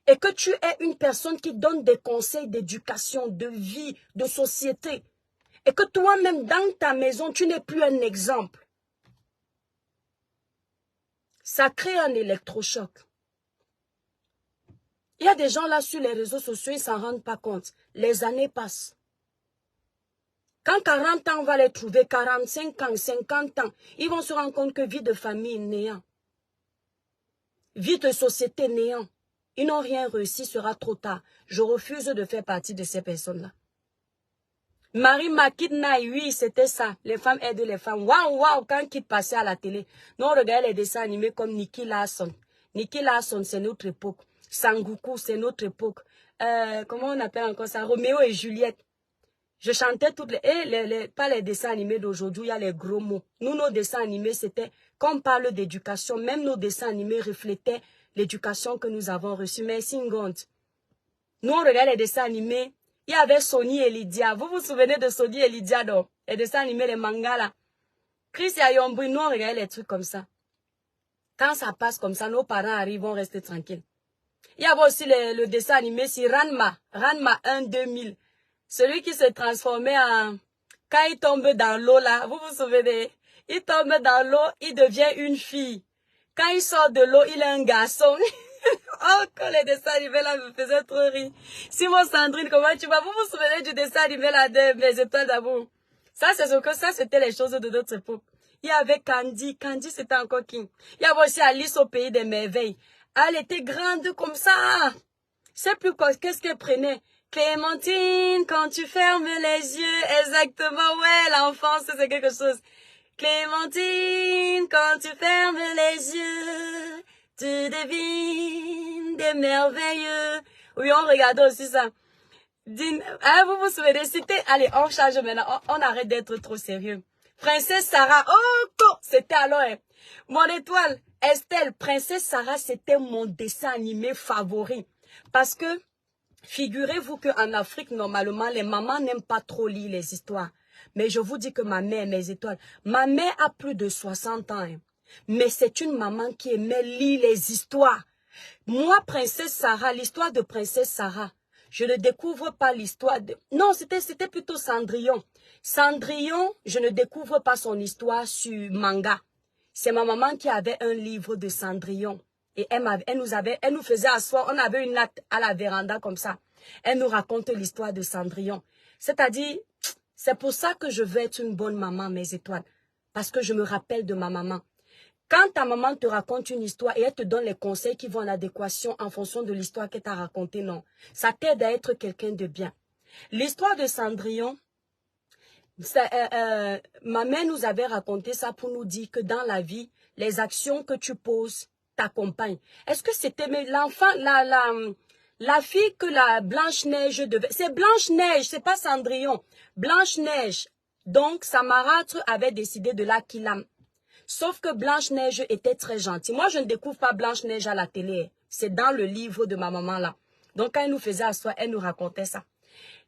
Speaker 1: et que tu es une personne qui donne des conseils d'éducation, de vie, de société, et que toi-même, dans ta maison, tu n'es plus un exemple, ça crée un électrochoc. Il y a des gens là sur les réseaux sociaux, ils ne s'en rendent pas compte. Les années passent. Quand 40 ans, on va les trouver, 45 ans, 50 ans, ils vont se rendre compte que vie de famille néant. Vie de société néant. Ils n'ont rien réussi, sera trop tard. Je refuse de faire partie de ces personnes-là. Marie Makidnaï, oui, c'était ça. Les femmes aident les femmes. Waouh, waouh, quand Kid passait à la télé, nous on regardait les dessins animés comme Nicky Larson. Nicky Larson, c'est notre époque. Sangoku, c'est notre époque. Comment on appelle encore ça? Roméo et Juliette. Je chantais toutes les... pas les dessins animés d'aujourd'hui, il y a les gros mots. Nous, nos dessins animés, c'était... Quand on parle d'éducation, même nos dessins animés reflétaient l'éducation que nous avons reçue. Merci Ngonde. Nous, on regarde les dessins animés. Il y avait Sony et Lydia. Vous vous souvenez de Sony et Lydia, donc? Les dessins animés, les mangas, là. Chris et Yombri, nous, on regarde les trucs comme ça. Quand ça passe comme ça, nos parents arrivent, on reste tranquilles. Il y avait aussi le dessin animé sur Ranma 1-2000. Celui qui se transformait en... Quand il tombe dans l'eau, là, vous vous souvenez? Il tombe dans l'eau, il devient une fille. Quand il sort de l'eau, il est un garçon. Oh, quand les dessins animés là me faisaient trop rire. Simon Sandrine, comment tu vas? Vous vous souvenez du dessin animé là de Mes étoiles d'amour? Ça, c'est ce que ça, c'était les choses de notre époque. Il y avait Candy. Candy, c'était encore qui? Il y avait aussi Alice au pays des merveilles. Elle était grande comme ça. C'est plus quoi, qu'est-ce qu'elle prenait? Clémentine, quand tu fermes les yeux. Exactement, ouais, l'enfance, c'est quelque chose. Clémentine, quand tu fermes les yeux, tu devines des merveilleux. Oui, on regardait aussi ça. Vous vous souvenez, c'était... Allez, on change maintenant. On arrête d'être trop sérieux. Princesse Sarah. Oh, c'était alors... Mon étoile. Estelle, Princesse Sarah, c'était mon dessin animé favori. Parce que, figurez-vous qu'en Afrique, normalement, les mamans n'aiment pas trop lire les histoires. Mais je vous dis que ma mère, Mes étoiles, ma mère a plus de 60 ans. Hein. Mais c'est une maman qui aimait lire les histoires. Moi, Princesse Sarah, l'histoire de Princesse Sarah, je ne découvre pas l'histoire de... Non, c'était plutôt Cendrillon. Cendrillon, je ne découvre pas son histoire sur manga. C'est ma maman qui avait un livre de Cendrillon. Et elle nous faisait asseoir, on avait une natte à la véranda comme ça. Elle nous raconte l'histoire de Cendrillon. C'est-à-dire, c'est pour ça que je veux être une bonne maman, Mes étoiles. Parce que je me rappelle de ma maman. Quand ta maman te raconte une histoire et elle te donne les conseils qui vont en adéquation en fonction de l'histoire qu'elle t'a racontée, non. Ça t'aide à être quelqu'un de bien. L'histoire de Cendrillon, ma mère nous avait raconté ça pour nous dire que dans la vie, les actions que tu poses t'accompagnent. Est-ce que c'était l'enfant, la fille que la Blanche-Neige devait... C'est Blanche-Neige, c'est pas Cendrillon. Blanche-Neige. Donc, sa marâtre avait décidé de la Kilam. Sauf que Blanche-Neige était très gentille. Moi, je ne découvre pas Blanche-Neige à la télé. C'est dans le livre de ma maman là. Donc, quand elle nous faisait asseoir, elle nous racontait ça.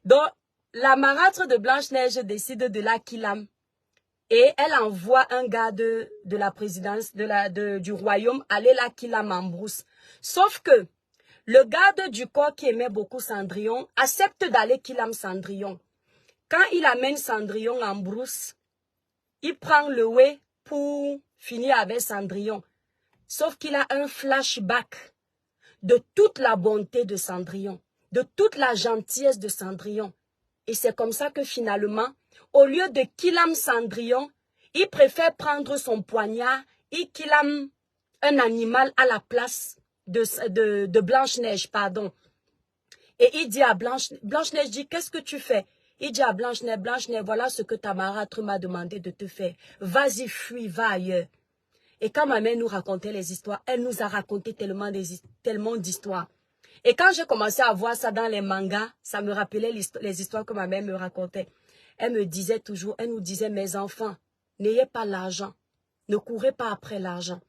Speaker 1: Donc, la marâtre de Blanche-Neige décide de la Kilam. Et elle envoie un gars de la présidence du royaume aller la Kilam en brousse. Sauf que le garde du corps qui aimait beaucoup Cendrillon accepte d'aller Kilam Cendrillon. Quand il amène Cendrillon en brousse, il prend le way pour finir avec Cendrillon. Sauf qu'il a un flashback de toute la bonté de Cendrillon, de toute la gentillesse de Cendrillon. Et c'est comme ça que finalement, au lieu de Kilam Cendrillon, il préfère prendre son poignard et Kilam un animal à la place de Blanche-Neige, pardon. Et il dit à Blanche-Neige dit, qu'est-ce que tu fais? Il dit à Blanche-Neige, Blanche-Neige, voilà ce que ta marâtre m'a demandé de te faire. Vas-y, fuis, va ailleurs. Et quand ma mère nous racontait les histoires, elle nous a raconté tellement d'histoires. Et quand j'ai commencé à voir ça dans les mangas, ça me rappelait les histoires que ma mère me racontait. Elle me disait toujours, elle nous disait, mes enfants, n'ayez pas l'argent. Ne courez pas après l'argent.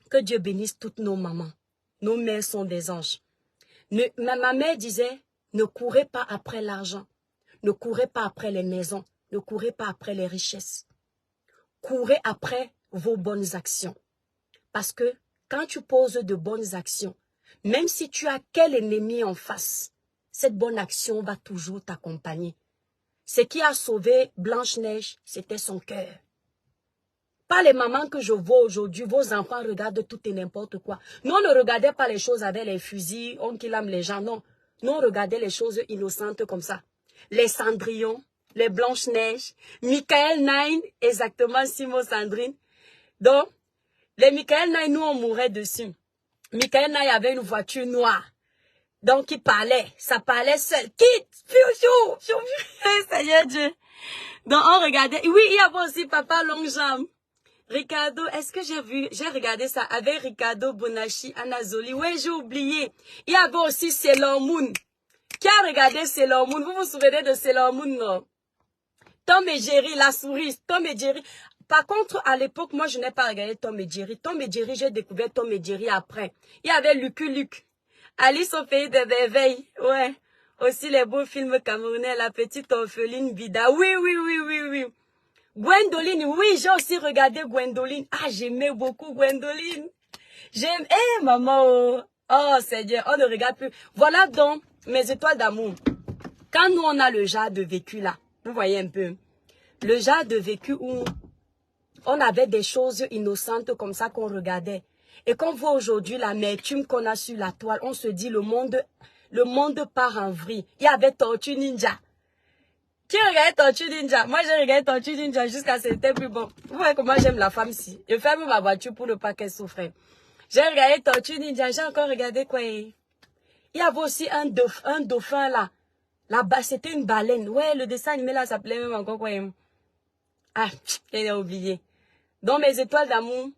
Speaker 1: Que Dieu bénisse toutes nos mamans. Nos mères sont des anges. Ma mère disait, ne courez pas après l'argent. Ne courez pas après les maisons. Ne courez pas après les richesses. Courez après vos bonnes actions. Parce que quand tu poses de bonnes actions, même si tu as quel ennemi en face, cette bonne action va toujours t'accompagner. Ce qui a sauvé Blanche-Neige, c'était son cœur. Pas les mamans que je vois aujourd'hui, vos enfants regardent tout et n'importe quoi. Nous, on ne regardait pas les choses avec les fusils, on killame les gens, non. Nous, on regardait les choses innocentes comme ça. Les Cendrillon, les Blanche-Neige, Michael Nine, exactement, Simon Sandrine. Donc, les Michael Nine, nous, on mourait dessus. Michael Nine avait une voiture noire. Donc, il parlait. Ça parlait seul. Quitte! Fiu, fiu, fiu. Seigneur Dieu. Donc, on regardait. Oui, il y avait aussi Papa Longjambe. Ricardo, est-ce que j'ai regardé ça avec Ricardo Bonacci, Anazoli. Ouais, j'ai oublié. Il y avait aussi Sailor Moon. Qui a regardé Sailor Moon? Vous vous souvenez de Sailor Moon, non? Tom et Jerry, la souris, Tom et Jerry. Par contre, à l'époque, moi, je n'ai pas regardé Tom et Jerry. Tom et Jerry, j'ai découvert Tom et Jerry après. Il y avait Lucky Luke. Alice au pays des merveilles. Ouais. Aussi les beaux films camerounais, la petite orpheline Vida. Oui, oui, oui, oui, oui. Gwendoline, oui, j'ai aussi regardé Gwendoline. Ah, j'aimais beaucoup Gwendoline. J'aime, maman, oh. Oh, Seigneur, on ne regarde plus. Voilà donc mes étoiles d'amour. Quand nous, on a le genre de vécu là, vous voyez un peu, le genre de vécu où on avait des choses innocentes comme ça qu'on regardait. Et qu'on voit aujourd'hui l'amertume qu'on a sur la toile, on se dit le monde part en vrille. Il y avait Tortue Ninja. Qui regardait Tortue Ninja? Moi, j'ai regardé Tortue Ninja jusqu'à ce que c'était plus bon. Vous voyez comment j'aime la femme si. Je ferme ma voiture pour ne pas qu'elle souffre. J'ai regardé Tortue Ninja. J'ai encore regardé quoi? Il y avait aussi un dauphin là. Là-bas, c'était une baleine. Ouais, le dessin animé là s'appelait même encore quoi? Ah, j'ai oublié. Donc, mes étoiles d'amour,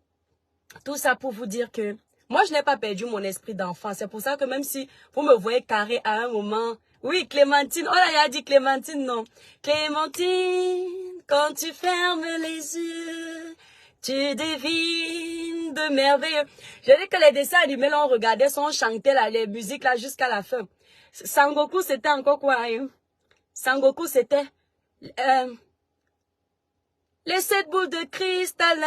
Speaker 1: tout ça pour vous dire que moi, je n'ai pas perdu mon esprit d'enfant. C'est pour ça que même si vous me voyez carré à un moment... Oui, Clémentine. Oh là, il a dit Clémentine, non. Clémentine, quand tu fermes les yeux, tu devines de merveilleux. Je dis que les dessins animés, là, on regardait, on chantait là, les musiques là jusqu'à la fin. Sangoku, c'était encore quoi? Hein? Sangoku, c'était... les 7 boules de cristal,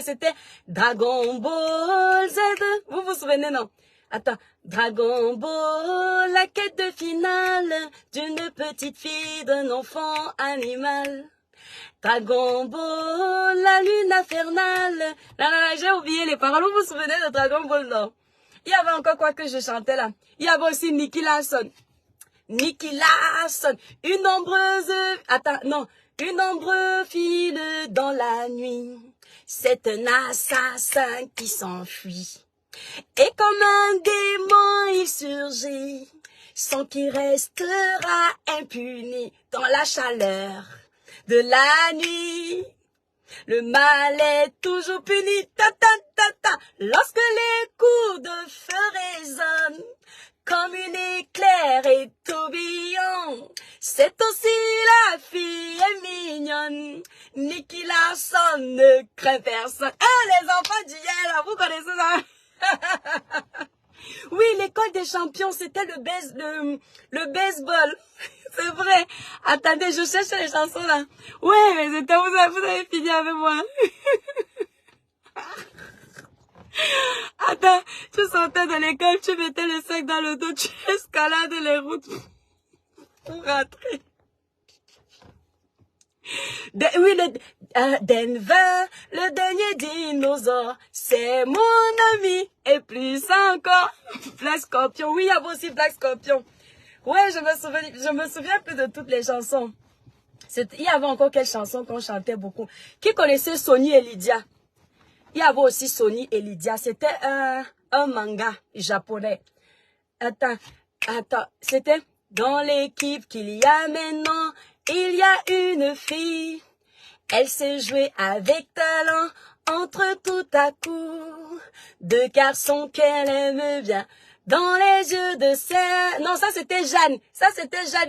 Speaker 1: c'était Dragon Ball Z. Vous vous souvenez, non? Attends. Dragon Ball, la quête de finale d'une petite fille, d'un enfant animal. Dragon Ball, la lune infernale. J'ai oublié les paroles. Vous vous souvenez de Dragon Ball, non? Il y avait encore quoi que je chantais là. Il y avait aussi Nicky Larson. Nicky Larson, une ombreuse... Attends, non. Une ombre file dans la nuit. C'est un assassin qui s'enfuit. Et comme un démon, il surgit, sans qu'il restera impuni dans la chaleur de la nuit. Le mal est toujours puni, ta ta ta ta, lorsque les coups de feu résonnent, comme une éclair et tourbillon. C'est aussi la fille mignonne, Nicky Larson ne craint personne. Ah, les enfants d'hier, vous connaissez ça? Oui, l'école des champions, c'était le baseball. C'est vrai. Attendez, je cherche les chansons là. Ouais, mais c'était vous avez fini avec moi. Attends, tu sortais de l'école, tu mettais le sac dans le dos, tu escalades les routes pour rentrer. Oui, Denver, le dernier dinosaure, c'est mon ami, et plus encore, Black Scorpion. Oui, il y avait aussi Black Scorpion. Ouais, je me souviens plus de toutes les chansons. Il y avait encore quelle chanson qu'on chantait beaucoup. Qui connaissait Sonny et Lydia? Il y avait aussi Sonny et Lydia. C'était un manga japonais. Attends. C'était dans l'équipe qu'il y a maintenant. Il y a une fille, elle sait jouer avec talent, entre tout à coup, 2 garçons qu'elle aime bien, dans les yeux de Serge. Non, ça c'était Jeanne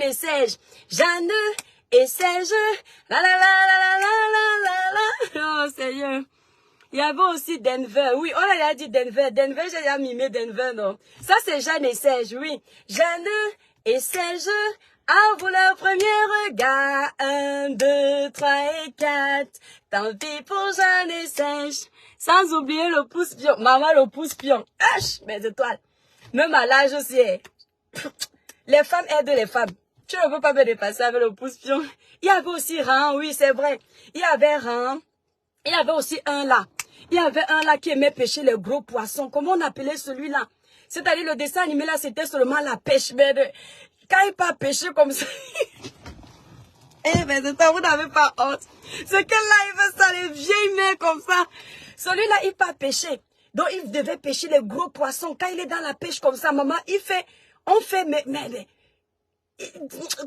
Speaker 1: et Serge. Jeanne et Serge, la la la la la la la la. Oh Seigneur. Il y avait aussi Denver, oui, on a dit Denver, j'ai déjà mimé Denver, non. Ça c'est Jeanne et Serge, oui. Jeanne et Serge, à vous le premier regard, 1, 2, 3 et 4. Tant pis pour Jeanne et Serge. Sans oublier le pouce-pion. Maman, le pouce-pion. H, mes étoiles. Même à l'âge aussi. Les femmes aident les femmes. Tu ne peux pas me dépasser avec le pouce-pion. Il y avait aussi Ran, oui, c'est vrai. Il y avait Ran. Il y avait aussi un là. Il y avait un là qui aimait pêcher les gros poissons. Comment on appelait celui-là? C'est-à-dire le dessin animé là, c'était seulement la pêche. Mais quand il part pêcher comme ça... Eh ben, vous n'avez pas honte. C'est que là, il fait ça, les vieilles mains comme ça. Celui-là, il part pêcher. Donc, il devait pêcher les gros poissons. Quand il est dans la pêche comme ça, maman,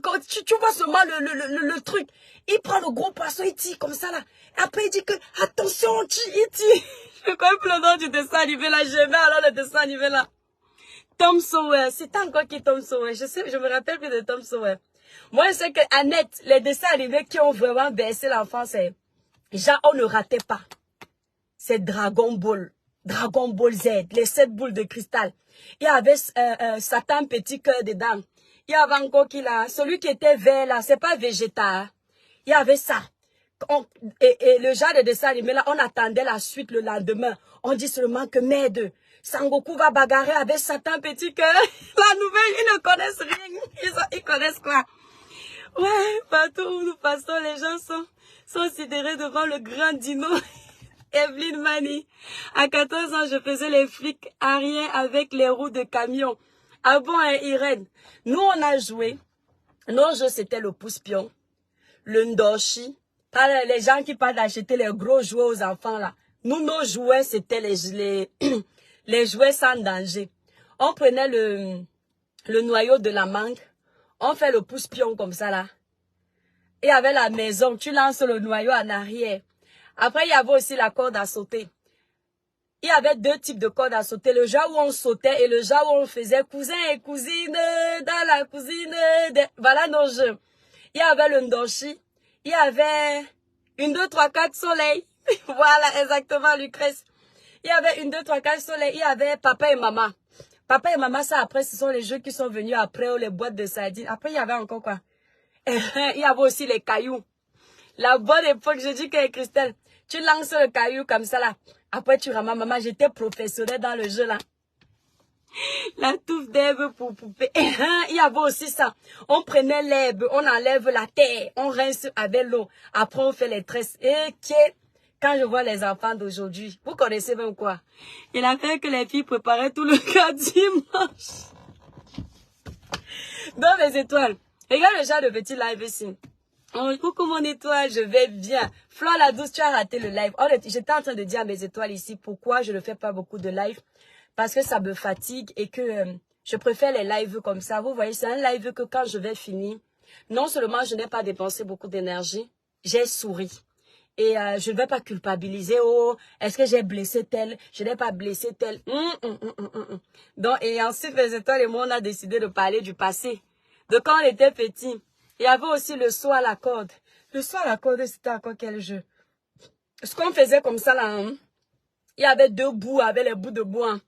Speaker 1: quand tu vois seulement le truc. Il prend le gros poisson, il tire comme ça là. Et après il dit que, attention, il tire. Je connais plus le nom du dessin animé là. J'aimais alors le dessin animé là. Tom Sawyer. C'était encore qui Tom Sawyer? Je me rappelle plus de Tom Sawyer. Moi, je sais que Annette, les dessins animés qui ont vraiment bercé l'enfance, c'est, genre, on ne ratait pas. C'est Dragon Ball. Dragon Ball Z. Les 7 boules de cristal. Il y avait Satan petit cœur dedans. Il y avait encore qui là, celui qui était vert là, c'est pas Vegeta. Hein. Il y avait ça. Et le genre de dessin animé là, on attendait la suite le lendemain. On dit seulement que merde, Sangoku va bagarrer avec Satan petit cœur. La nouvelle, ils ne connaissent rien. Ils connaissent quoi? Ouais, partout où nous passons, les gens sont sidérés devant le grand dino. Evelyne Mani. À 14 ans, je faisais les flics arrière avec les roues de camion. Ah bon, hein, Irène? Nous, on a joué. Nos jeux, c'était le pouce-pion, le ndoshi. Les gens qui parlent d'acheter les gros jouets aux enfants, là. Nous, nos jouets, c'était les jouets sans danger. On prenait le noyau de la mangue. On fait le pouce-pion comme ça, là. Il y avait la maison. Tu lances le noyau en arrière. Après, il y avait aussi la corde à sauter. Il y avait 2 types de cordes à sauter. Le genre où on sautait et le genre où on faisait cousin et cousine dans la cousine. Voilà nos jeux. Il y avait le ndoshi. Il y avait 1, 2, 3, 4 soleil. Voilà, exactement, Lucrèce. Il y avait 1, 2, 3, 4 soleil. Il y avait papa et maman. Papa et maman, ça après, ce sont les jeux qui sont venus après, ou les boîtes de sardines. Après, il y avait encore quoi? Il y avait aussi les cailloux. La bonne époque, je dis que Christelle, tu lances le caillou comme ça là. Après, tu ramasses. Maman, j'étais professionnelle dans le jeu là. La touffe d'herbe pour poupée. Il y avait aussi ça. On prenait l'herbe, on enlève la terre, on rince avec l'eau. Après, on fait les tresses. Et quand je vois les enfants d'aujourd'hui, vous connaissez même quoi? Il a fait que les filles préparaient tout le cas dimanche. Dans mes étoiles. Regarde le genre de petit live ici. Oh, coucou mon étoile, je vais bien. Flore la douce, tu as raté le live. J'étais en train de dire à mes étoiles ici pourquoi je ne fais pas beaucoup de live. Parce que ça me fatigue et que je préfère les lives comme ça. Vous voyez, c'est un live que quand je vais finir, non seulement je n'ai pas dépensé beaucoup d'énergie, j'ai souri. Et je ne vais pas culpabiliser. Oh, est-ce que j'ai blessé tel? Je n'ai pas blessé tel. Donc, et ensuite, mes étoiles et moi, on a décidé de parler du passé. De quand on était petit. Il y avait aussi le saut à la corde. Le saut à la corde, c'était encore quel jeu? Ce qu'on faisait comme ça, là, hein? Il y avait 2 bouts avec les bouts de bois.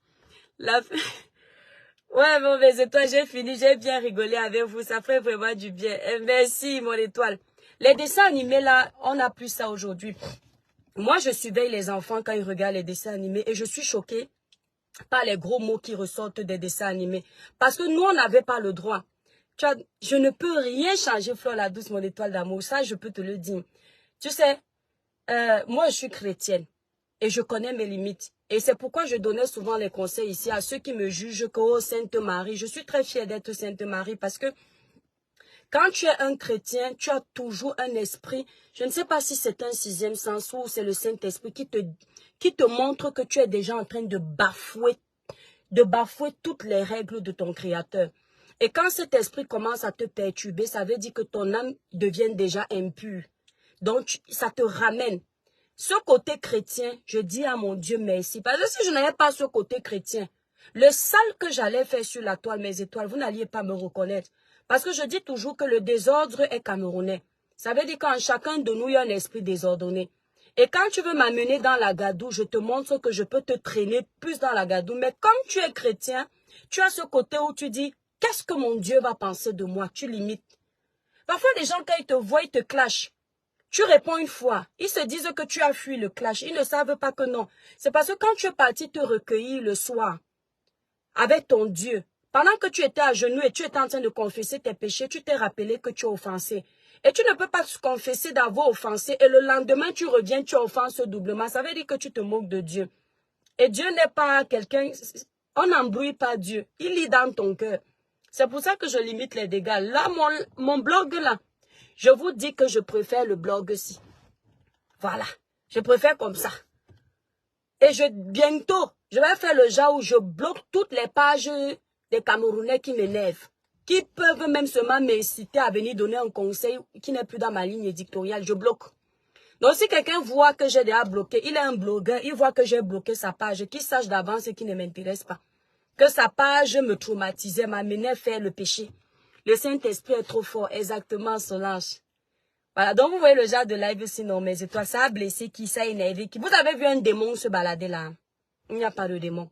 Speaker 1: Ouais, bon, mes étoiles, j'ai fini. J'ai bien rigolé avec vous. Ça fait vraiment du bien. Et merci, mon étoile. Les dessins animés, là, on n'a plus ça aujourd'hui. Moi, je surveille les enfants quand ils regardent les dessins animés et je suis choquée par les gros mots qui ressortent des dessins animés. Parce que nous, on n'avait pas le droit. Tu vois, je ne peux rien changer, Flore la douce, mon étoile d'amour. Ça, je peux te le dire. Tu sais, moi, je suis chrétienne et je connais mes limites. Et c'est pourquoi je donnais souvent les conseils ici à ceux qui me jugent que, oh, Sainte Marie, je suis très fière d'être Sainte Marie parce que quand tu es un chrétien, tu as toujours un esprit. Je ne sais pas si c'est un 6e sens ou c'est le Saint-Esprit qui te montre que tu es déjà en train de bafouer toutes les règles de ton Créateur. Et quand cet esprit commence à te perturber, ça veut dire que ton âme devient déjà impure. Donc, ça te ramène. Ce côté chrétien, je dis à mon Dieu merci. Parce que si je n'avais pas ce côté chrétien, le sale que j'allais faire sur la toile, mes étoiles, vous n'alliez pas me reconnaître. Parce que je dis toujours que le désordre est camerounais. Ça veut dire qu'en chacun de nous, il y a un esprit désordonné. Et quand tu veux m'amener dans la gadoue, je te montre que je peux te traîner plus dans la gadoue. Mais comme tu es chrétien, tu as ce côté où tu dis, qu'est-ce que mon Dieu va penser de moi? Tu limites. Parfois, les gens, quand ils te voient, ils te clashent. Tu réponds une fois. Ils se disent que tu as fui le clash. Ils ne savent pas que non. C'est parce que quand tu es parti te recueillir le soir avec ton Dieu, pendant que tu étais à genoux et tu étais en train de confesser tes péchés, tu t'es rappelé que tu as offensé. Et tu ne peux pas se confesser d'avoir offensé et le lendemain tu reviens, tu offenses doublement. Ça veut dire que tu te moques de Dieu. Et Dieu n'est pas quelqu'un... On n'embrouille pas Dieu. Il lit dans ton cœur. C'est pour ça que je limite les dégâts. Là, mon blog là, je vous dis que je préfère le blog-ci. Voilà. Je préfère comme ça. Et bientôt, je vais faire le genre où je bloque toutes les pages des Camerounais qui m'énervent. qui peuvent même seulement m'inciter à venir donner un conseil qui n'est plus dans ma ligne éditoriale. Je bloque. Donc, si quelqu'un voit que j'ai déjà bloqué, il est un blogueur, il voit que j'ai bloqué sa page, qu'il sache d'avance ce qui ne m'intéresse pas. Que sa page me traumatisait, m'amenait à faire le péché. Le Saint-Esprit est trop fort, exactement, Solange. Voilà, donc vous voyez le genre de live sinon mes étoiles, ça a blessé qui, ça a énervé qui. Vous avez vu un démon se balader là? Il n'y a pas de démon.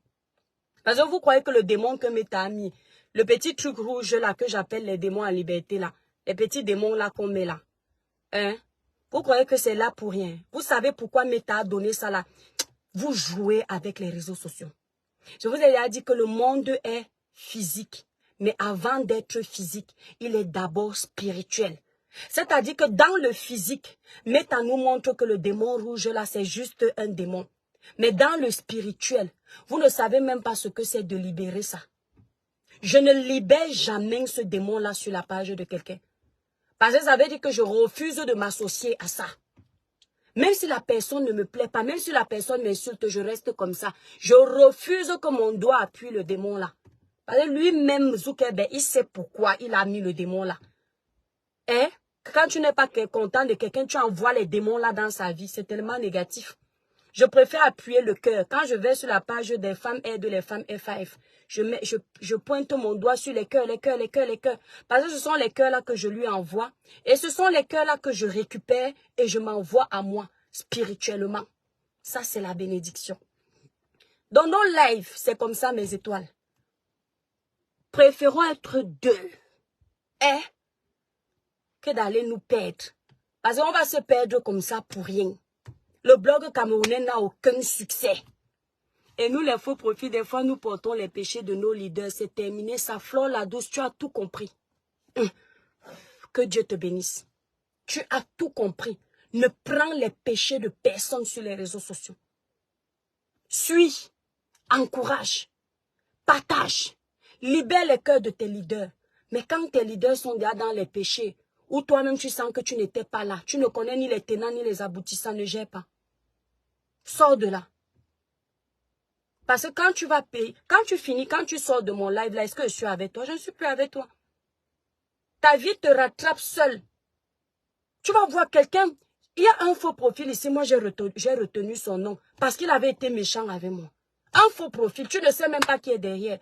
Speaker 1: Parce que vous croyez que le démon que Meta a mis, le petit truc rouge là que j'appelle les démons en liberté là, les petits démons là qu'on met là, hein? Vous croyez que c'est là pour rien? Vous savez pourquoi Meta a donné ça là? Vous jouez avec les réseaux sociaux. Je vous ai déjà dit que le monde est physique. Mais avant d'être physique, il est d'abord spirituel. C'est-à-dire que dans le physique, Meta nous montre que le démon rouge là, c'est juste un démon. Mais dans le spirituel, vous ne savez même pas ce que c'est de libérer ça. Je ne libère jamais ce démon là sur la page de quelqu'un. Parce que ça veut dire que je refuse de m'associer à ça. Même si la personne ne me plaît pas, même si la personne m'insulte, je reste comme ça. Je refuse que mon doigt appuie le démon là. Parce que lui-même, Zuckerberg, il sait pourquoi il a mis le démon là. Hein? Quand tu n'es pas content de quelqu'un, tu envoies les démons là dans sa vie. C'est tellement négatif. Je préfère appuyer le cœur. Quand je vais sur la page des femmes aident les femmes FAF, je pointe mon doigt sur les cœurs, les cœurs, les cœurs, les cœurs. Parce que ce sont les cœurs là que je lui envoie. Et ce sont les cœurs là que je récupère et je m'envoie à moi, spirituellement. Ça, c'est la bénédiction. Dans nos lives, c'est comme ça mes étoiles. Préférons être deux. Hein? Que d'aller nous perdre. Parce qu'on va se perdre comme ça pour rien. Le blog camerounais n'a aucun succès. Et nous, les faux profits, des fois, nous portons les péchés de nos leaders. C'est terminé. Ça flore la douce. Tu as tout compris. Que Dieu te bénisse. Tu as tout compris. Ne prends les péchés de personne sur les réseaux sociaux. Suis. Encourage. Partage. Libère les cœurs de tes leaders. Mais quand tes leaders sont déjà dans les péchés, ou toi-même tu sens que tu n'étais pas là, tu ne connais ni les tenants ni les aboutissants, ne gère pas. Sors de là. Parce que quand tu vas payer, quand tu finis, quand tu sors de mon live là, est-ce que je suis avec toi? Je ne suis plus avec toi. Ta vie te rattrape seule. Tu vas voir quelqu'un, il y a un faux profil ici, moi j'ai retenu son nom, parce qu'il avait été méchant avec moi. Un faux profil, tu ne sais même pas qui est derrière.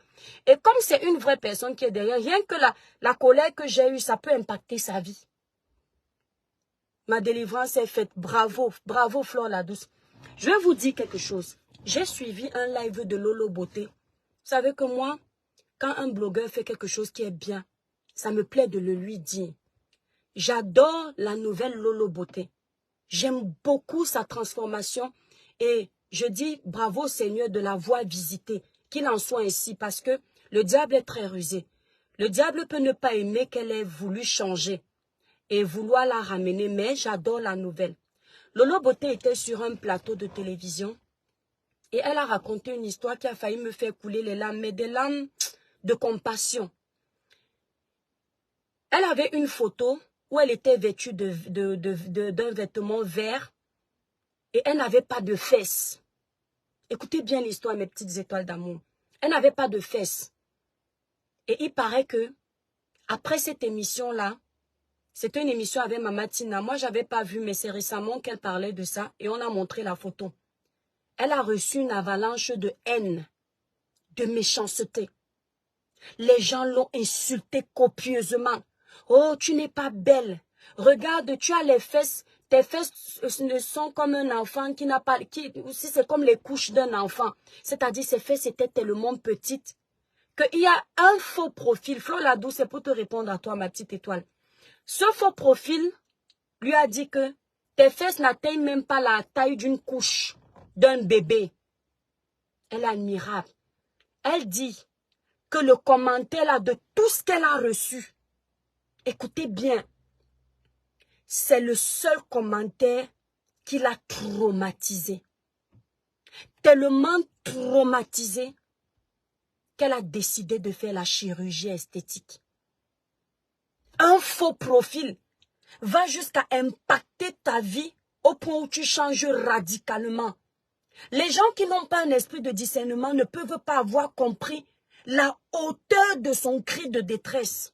Speaker 1: Et comme c'est une vraie personne qui est derrière, rien que la colère que j'ai eue, ça peut impacter sa vie. Ma délivrance est faite. Bravo, bravo Flore la douce. Je vais vous dire quelque chose. J'ai suivi un live de Lolo Beauté. Vous savez que moi, quand un blogueur fait quelque chose qui est bien, ça me plaît de le lui dire. J'adore la nouvelle Lolo Beauté. J'aime beaucoup sa transformation et je dis bravo Seigneur de l'avoir visité, qu'il en soit ainsi parce que le diable est très rusé. Le diable peut ne pas aimer qu'elle ait voulu changer et vouloir la ramener, mais j'adore la nouvelle. Lolo Beauté était sur un plateau de télévision et elle a raconté une histoire qui a failli me faire couler les larmes, mais des larmes de compassion. Elle avait une photo où elle était vêtue d'un vêtement vert et elle n'avait pas de fesses. Écoutez bien l'histoire, mes petites étoiles d'amour. Elle n'avait pas de fesses. Et il paraît que, après cette émission-là, c'était une émission avec Mama Tina. Moi, je n'avais pas vu, mais c'est récemment qu'elle parlait de ça et on a montré la photo. Elle a reçu une avalanche de haine, de méchanceté. Les gens l'ont insultée copieusement. Oh, tu n'es pas belle. Regarde, tu as les fesses. Tes fesses ne sont comme un enfant qui n'a pas... aussi c'est comme les couches d'un enfant. C'est-à-dire, ses fesses étaient tellement petites qu'il y a un faux profil. Flore la douce, c'est pour te répondre à toi, ma petite étoile. Ce faux profil lui a dit que tes fesses n'atteignent même pas la taille d'une couche d'un bébé. Elle est admirable. Elle dit que le commentaire là, de tout ce qu'elle a reçu, écoutez bien, c'est le seul commentaire qui l'a traumatisé. Tellement traumatisé qu'elle a décidé de faire la chirurgie esthétique. Un faux profil va jusqu'à impacter ta vie au point où tu changes radicalement. Les gens qui n'ont pas un esprit de discernement ne peuvent pas avoir compris la hauteur de son cri de détresse.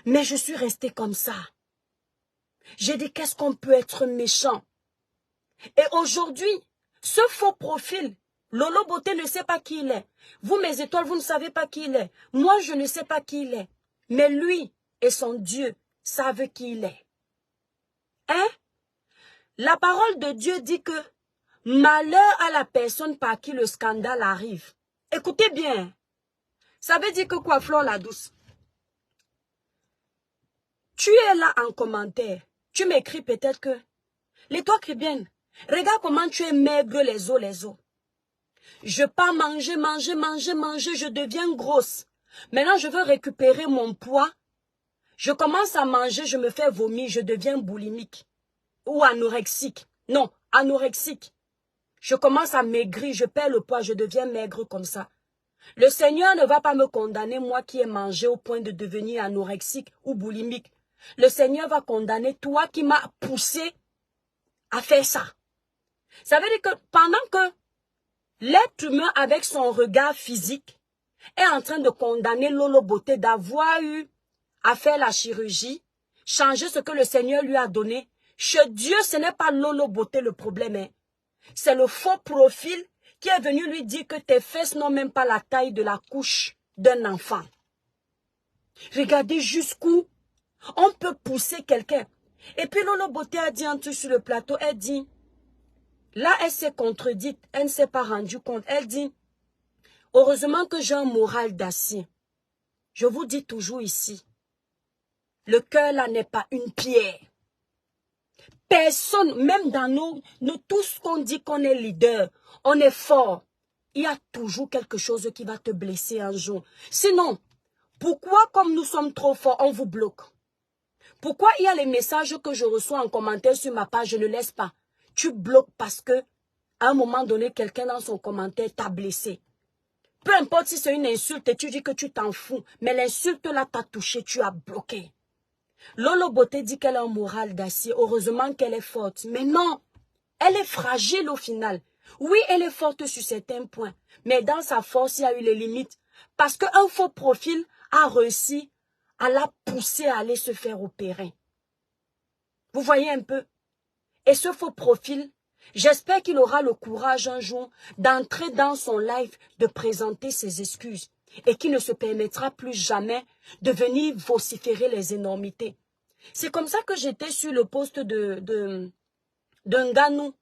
Speaker 1: Mais je suis restée comme ça. J'ai dit, qu'est-ce qu'on peut être méchant? Et aujourd'hui, ce faux profil, Lolo Beauté ne sait pas qui il est. Vous, mes étoiles, vous ne savez pas qui il est. Moi, je ne sais pas qui il est. Mais lui et son Dieu savent qui il est. Hein? La parole de Dieu dit que malheur à la personne par qui le scandale arrive. Écoutez bien. Ça veut dire que quoi, Flore la douce? Tu es là en commentaire. Tu m'écris peut-être que... Les-toi chrétienne, regarde comment tu es maigre les os. Je pars manger, je deviens grosse. Maintenant, je veux récupérer mon poids. Je commence à manger, je me fais vomir, je deviens boulimique. Ou anorexique. Non, anorexique. Je commence à maigrir, je perds le poids, je deviens maigre comme ça. Le Seigneur ne va pas me condamner, moi qui ai mangé au point de devenir anorexique ou boulimique. Le Seigneur va condamner toi qui m'as poussé à faire ça. Ça veut dire que pendant que l'être humain avec son regard physique est en train de condamner Lolo Beauté d'avoir eu à faire la chirurgie, changer ce que le Seigneur lui a donné, chez Dieu ce n'est pas Lolo Beauté le problème. Hein. C'est le faux profil qui est venu lui dire que tes fesses n'ont même pas la taille de la couche d'un enfant. Regardez jusqu'où on peut pousser quelqu'un. Et puis Lolo Beauté a dit un truc sur le plateau, elle dit, là elle s'est contredite, elle ne s'est pas rendue compte, elle dit, heureusement que j'ai un moral d'acier. Je vous dis toujours ici, le cœur là n'est pas une pierre. Personne, même dans nous tous qu'on dit qu'on est leader, on est fort. Il y a toujours quelque chose qui va te blesser un jour. Sinon, pourquoi comme nous sommes trop forts, on vous bloque? Pourquoi il y a les messages que je reçois en commentaire sur ma page, je ne laisse pas? Tu bloques parce que à un moment donné, quelqu'un dans son commentaire t'a blessé. Peu importe si c'est une insulte et tu dis que tu t'en fous, mais l'insulte là t'a touché, tu as bloqué. Lolo Beauté dit qu'elle a un moral d'acier. Heureusement qu'elle est forte. Mais non, elle est fragile au final. Oui, elle est forte sur certains points. Mais dans sa force, il y a eu les limites. Parce qu'un faux profil a réussi à la pousser à aller se faire opérer. Vous voyez un peu? Et ce faux profil, j'espère qu'il aura le courage un jour d'entrer dans son live, de présenter ses excuses. Et qui ne se permettra plus jamais de venir vociférer les énormités. C'est comme ça que j'étais sur le poste d'un Nganou.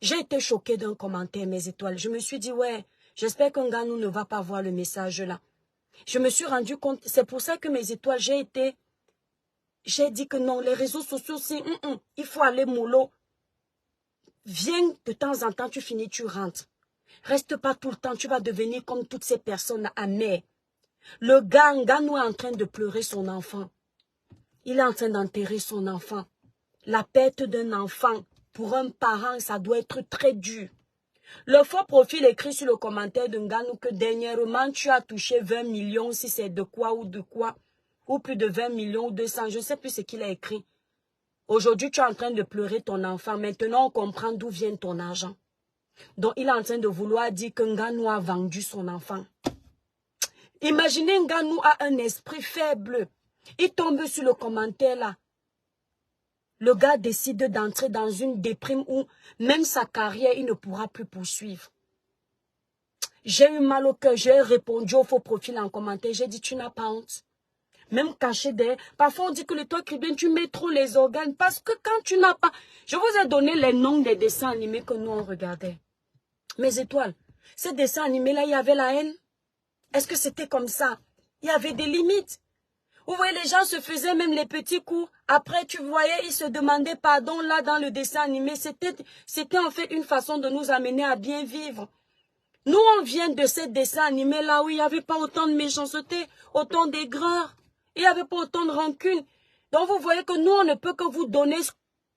Speaker 1: J'ai été choquée d'un commentaire, mes étoiles. Je me suis dit, ouais, j'espère qu'un Nganou ne va pas voir le message là. Je me suis rendu compte, c'est pour ça que mes étoiles, j'ai dit que non, les réseaux sociaux, c'est, il faut aller mollo. Viens de temps en temps, tu finis, tu rentres. Reste pas tout le temps, tu vas devenir comme toutes ces personnes amères. Le gars, Nganou est en train de pleurer son enfant. Il est en train d'enterrer son enfant. La perte d'un enfant, pour un parent, ça doit être très dur. Le faux profil écrit sur le commentaire de Nganou que dernièrement, tu as touché 20 millions, si c'est de quoi, ou plus de 20 millions ou 200, je ne sais plus ce qu'il a écrit. Aujourd'hui, tu es en train de pleurer ton enfant. Maintenant, on comprend d'où vient ton argent. Donc, il est en train de vouloir dire que Nganou a vendu son enfant. Imaginez Nganou a un esprit faible. Il tombe sur le commentaire là. Le gars décide d'entrer dans une déprime où même sa carrière, il ne pourra plus poursuivre. J'ai eu mal au cœur, j'ai répondu au faux profil en commentaire. J'ai dit, tu n'as pas honte. Même caché derrière. Parfois, on dit que le toi qui tu mets trop les organes. Parce que quand tu n'as pas... Je vous ai donné les noms des dessins animés que nous, on regardait. Mes étoiles. Ces dessins animés-là, il y avait la haine. Est-ce que c'était comme ça? Il y avait des limites. Vous voyez, les gens se faisaient même les petits coups. Après, tu voyais, ils se demandaient pardon là dans le dessin animé. C'était en fait une façon de nous amener à bien vivre. Nous, on vient de ces dessins animés là où il n'y avait pas autant de méchanceté, autant d'aigreur. Il n'y avait pas autant de rancune. Donc, vous voyez que nous, on ne peut que vous donner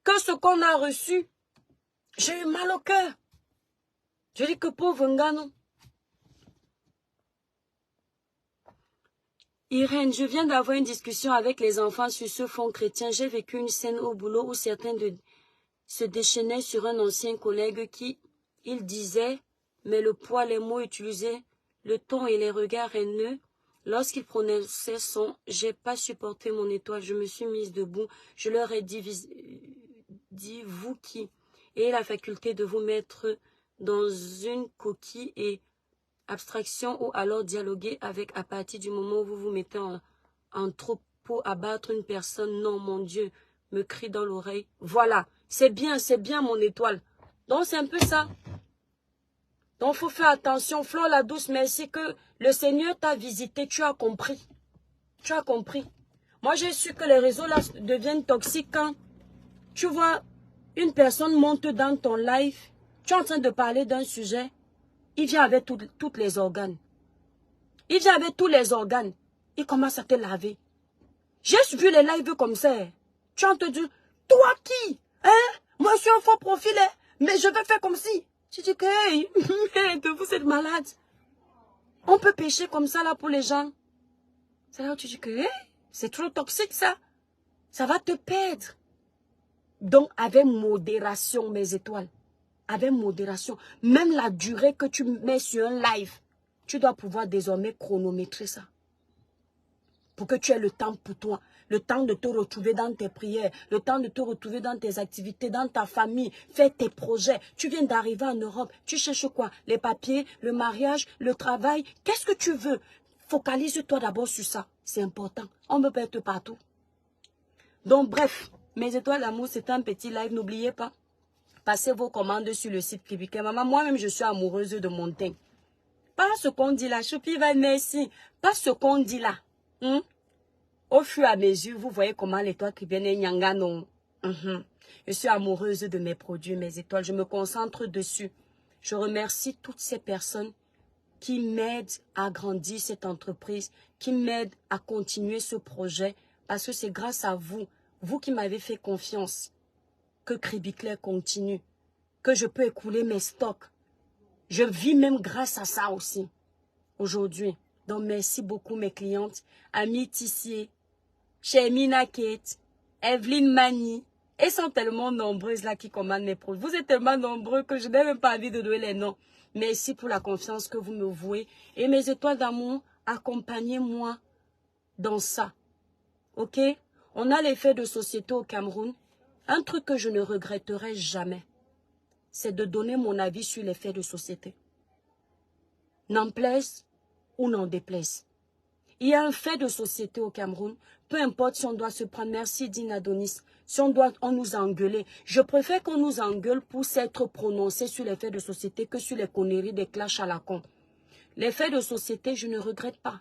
Speaker 1: que ce qu'on a reçu. J'ai eu mal au cœur. Je dis que pauvre Nganou. Irène, je viens d'avoir une discussion avec les enfants sur ce fond chrétien. J'ai vécu une scène au boulot où certains se déchaînaient sur un ancien collègue qui, il disait, mais le poids, les mots utilisés, le ton et les regards haineux Lorsqu'ils prononçaient son « j'ai pas supporté mon étoile, je me suis mise debout, je leur ai dit vous qui ayez la faculté de vous mettre dans une coquille et abstraction ou alors dialoguer avec à partir du moment où vous vous mettez en troupe pour abattre une personne. Non, mon Dieu, me crie dans l'oreille. Voilà, c'est bien mon étoile. Donc c'est un peu ça. Donc il faut faire attention. Flore la douce, merci que le Seigneur t'a visité, tu as compris. Tu as compris. Moi j'ai su que les réseaux là deviennent toxiques quand tu vois une personne monte dans ton live, tu es en train de parler d'un sujet, il vient avec tous les organes. Il vient avec tous les organes. Il commence à te laver. J'ai vu les lives comme ça. Tu as entendu, toi qui? Hein? Moi je suis un faux profil, hein? Mais je vais faire comme si. Tu dis que, hey, merde, vous êtes malade. On peut pécher comme ça là pour les gens. C'est là où tu dis que, hey, c'est trop toxique ça. Ça va te perdre. Donc avec modération mes étoiles. Avec modération. Même la durée que tu mets sur un live, tu dois pouvoir désormais chronométrer ça. Pour que tu aies le temps pour toi. Le temps de te retrouver dans tes prières. Le temps de te retrouver dans tes activités, dans ta famille. Faire tes projets. Tu viens d'arriver en Europe. Tu cherches quoi? Les papiers, le mariage, le travail. Qu'est-ce que tu veux? Focalise-toi d'abord sur ça. C'est important. On me perd partout. Donc bref, mes étoiles d'amour, c'est un petit live. N'oubliez pas. Passez vos commandes sur le site Kribiké. Maman, moi-même, je suis amoureuse de mon teint. Pas ce qu'on dit là. Choupi va merci. Pas ce qu'on dit là. Au fur et à mesure, vous voyez comment l'étoile Kribiké est nyanga non. Je suis amoureuse de mes produits, mes étoiles. Je me concentre dessus. Je remercie toutes ces personnes qui m'aident à grandir cette entreprise, qui m'aident à continuer ce projet. Parce que c'est grâce à vous, vous qui m'avez fait confiance, que Kribiké continue, que je peux écouler mes stocks. Je vis même grâce à ça aussi, aujourd'hui. Donc, merci beaucoup mes clientes, Amis Tissier, Chemina Kate, Evelyne Mani. Elles sont tellement nombreuses là qui commandent mes produits. Vous êtes tellement nombreux que je n'ai même pas envie de donner les noms. Merci pour la confiance que vous me vouez. Et mes étoiles d'amour, accompagnez-moi dans ça. Ok? On a l'effet de société au Cameroun. Un truc que je ne regretterai jamais, c'est de donner mon avis sur les faits de société. N'en plaise ou n'en déplaise. Il y a un fait de société au Cameroun. Peu importe si on doit se prendre, merci Dina Adonis, si on nous a engueulé. Je préfère qu'on nous engueule pour s'être prononcé sur les faits de société que sur les conneries des clashs à la con. Les faits de société, je ne regrette pas.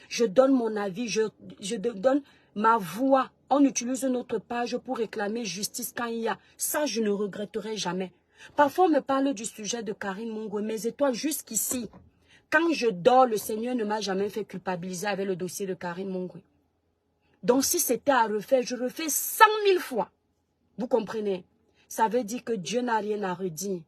Speaker 1: Je donne mon avis, je donne ma voix. On utilise notre page pour réclamer justice quand il y a. Ça, je ne regretterai jamais. Parfois, on me parle du sujet de Karine Mongwe. Mes étoiles, jusqu'ici, quand je dors, le Seigneur ne m'a jamais fait culpabiliser avec le dossier de Karine Mongwe. Donc, si c'était à refaire, je refais 100 000 fois. Vous comprenez? Ça veut dire que Dieu n'a rien à redire.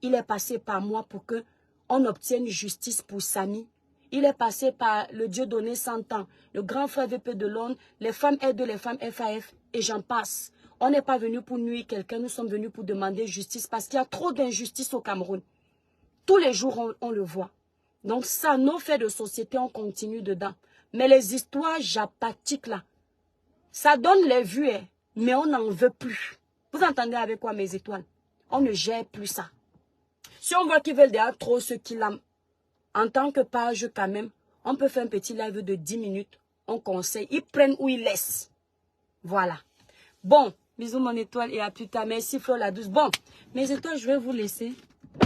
Speaker 1: Il est passé par moi pour que on obtienne justice pour Samy. Il est passé par le Dieu donné 100 ans, le grand frère VP de Londres, les femmes aident les femmes FAF, et j'en passe. On n'est pas venu pour nuire quelqu'un, nous sommes venus pour demander justice parce qu'il y a trop d'injustice au Cameroun. Tous les jours, on le voit. Donc ça, nos faits de société, on continue dedans. Mais les histoires japatiques là, ça donne les vues, hein, mais on n'en veut plus. Vous entendez avec quoi mes étoiles? On ne gère plus ça. Si on voit qu'ils veulent déjà trop ce qu'ils aiment, en tant que page quand même, on peut faire un petit live de 10 minutes. On conseille, ils prennent ou ils laissent. Voilà. Bon, bisous mon étoile et à plus tard. Merci Flore la douce. Bon, mes étoiles, je vais vous laisser.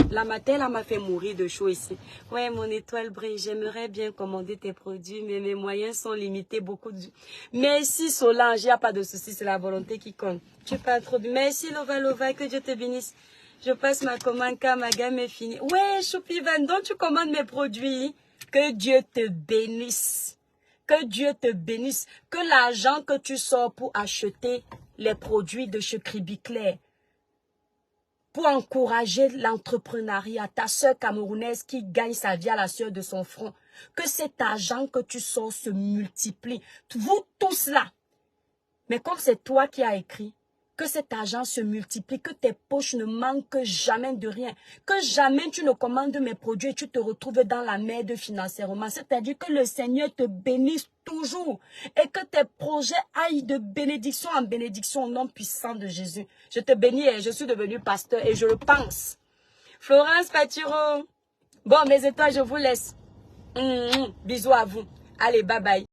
Speaker 1: La matin, elle m'a fait mourir de chaud ici. Ouais, mon étoile brille. J'aimerais bien commander tes produits, mais mes moyens sont limités. Merci Solange, il n'y a pas de souci, c'est la volonté qui compte. Tu parles trop bien. Merci Lova, que Dieu te bénisse. Je passe ma commande car ma gamme est finie. Ouais, Choupi Van, donc tu commandes mes produits. Que Dieu te bénisse. Que Dieu te bénisse. Que l'argent que tu sors pour acheter les produits de chez Kribiké, pour encourager l'entrepreneuriat, ta soeur camerounaise qui gagne sa vie à la sueur de son front, que cet argent que tu sors se multiplie. Vous tous là. Mais comme c'est toi qui as écrit, Que cet argent se multiplie, que tes poches ne manquent jamais de rien. Que jamais tu ne commandes mes produits et tu te retrouves dans la merde financièrement. C'est-à-dire que le Seigneur te bénisse toujours et que tes projets aillent de bénédiction en bénédiction au nom puissant de Jésus. Je te bénis et je suis devenu pasteur et je le pense. Florence Patiro. Bon, mes étoiles, je vous laisse. Bisous à vous. Allez, bye bye.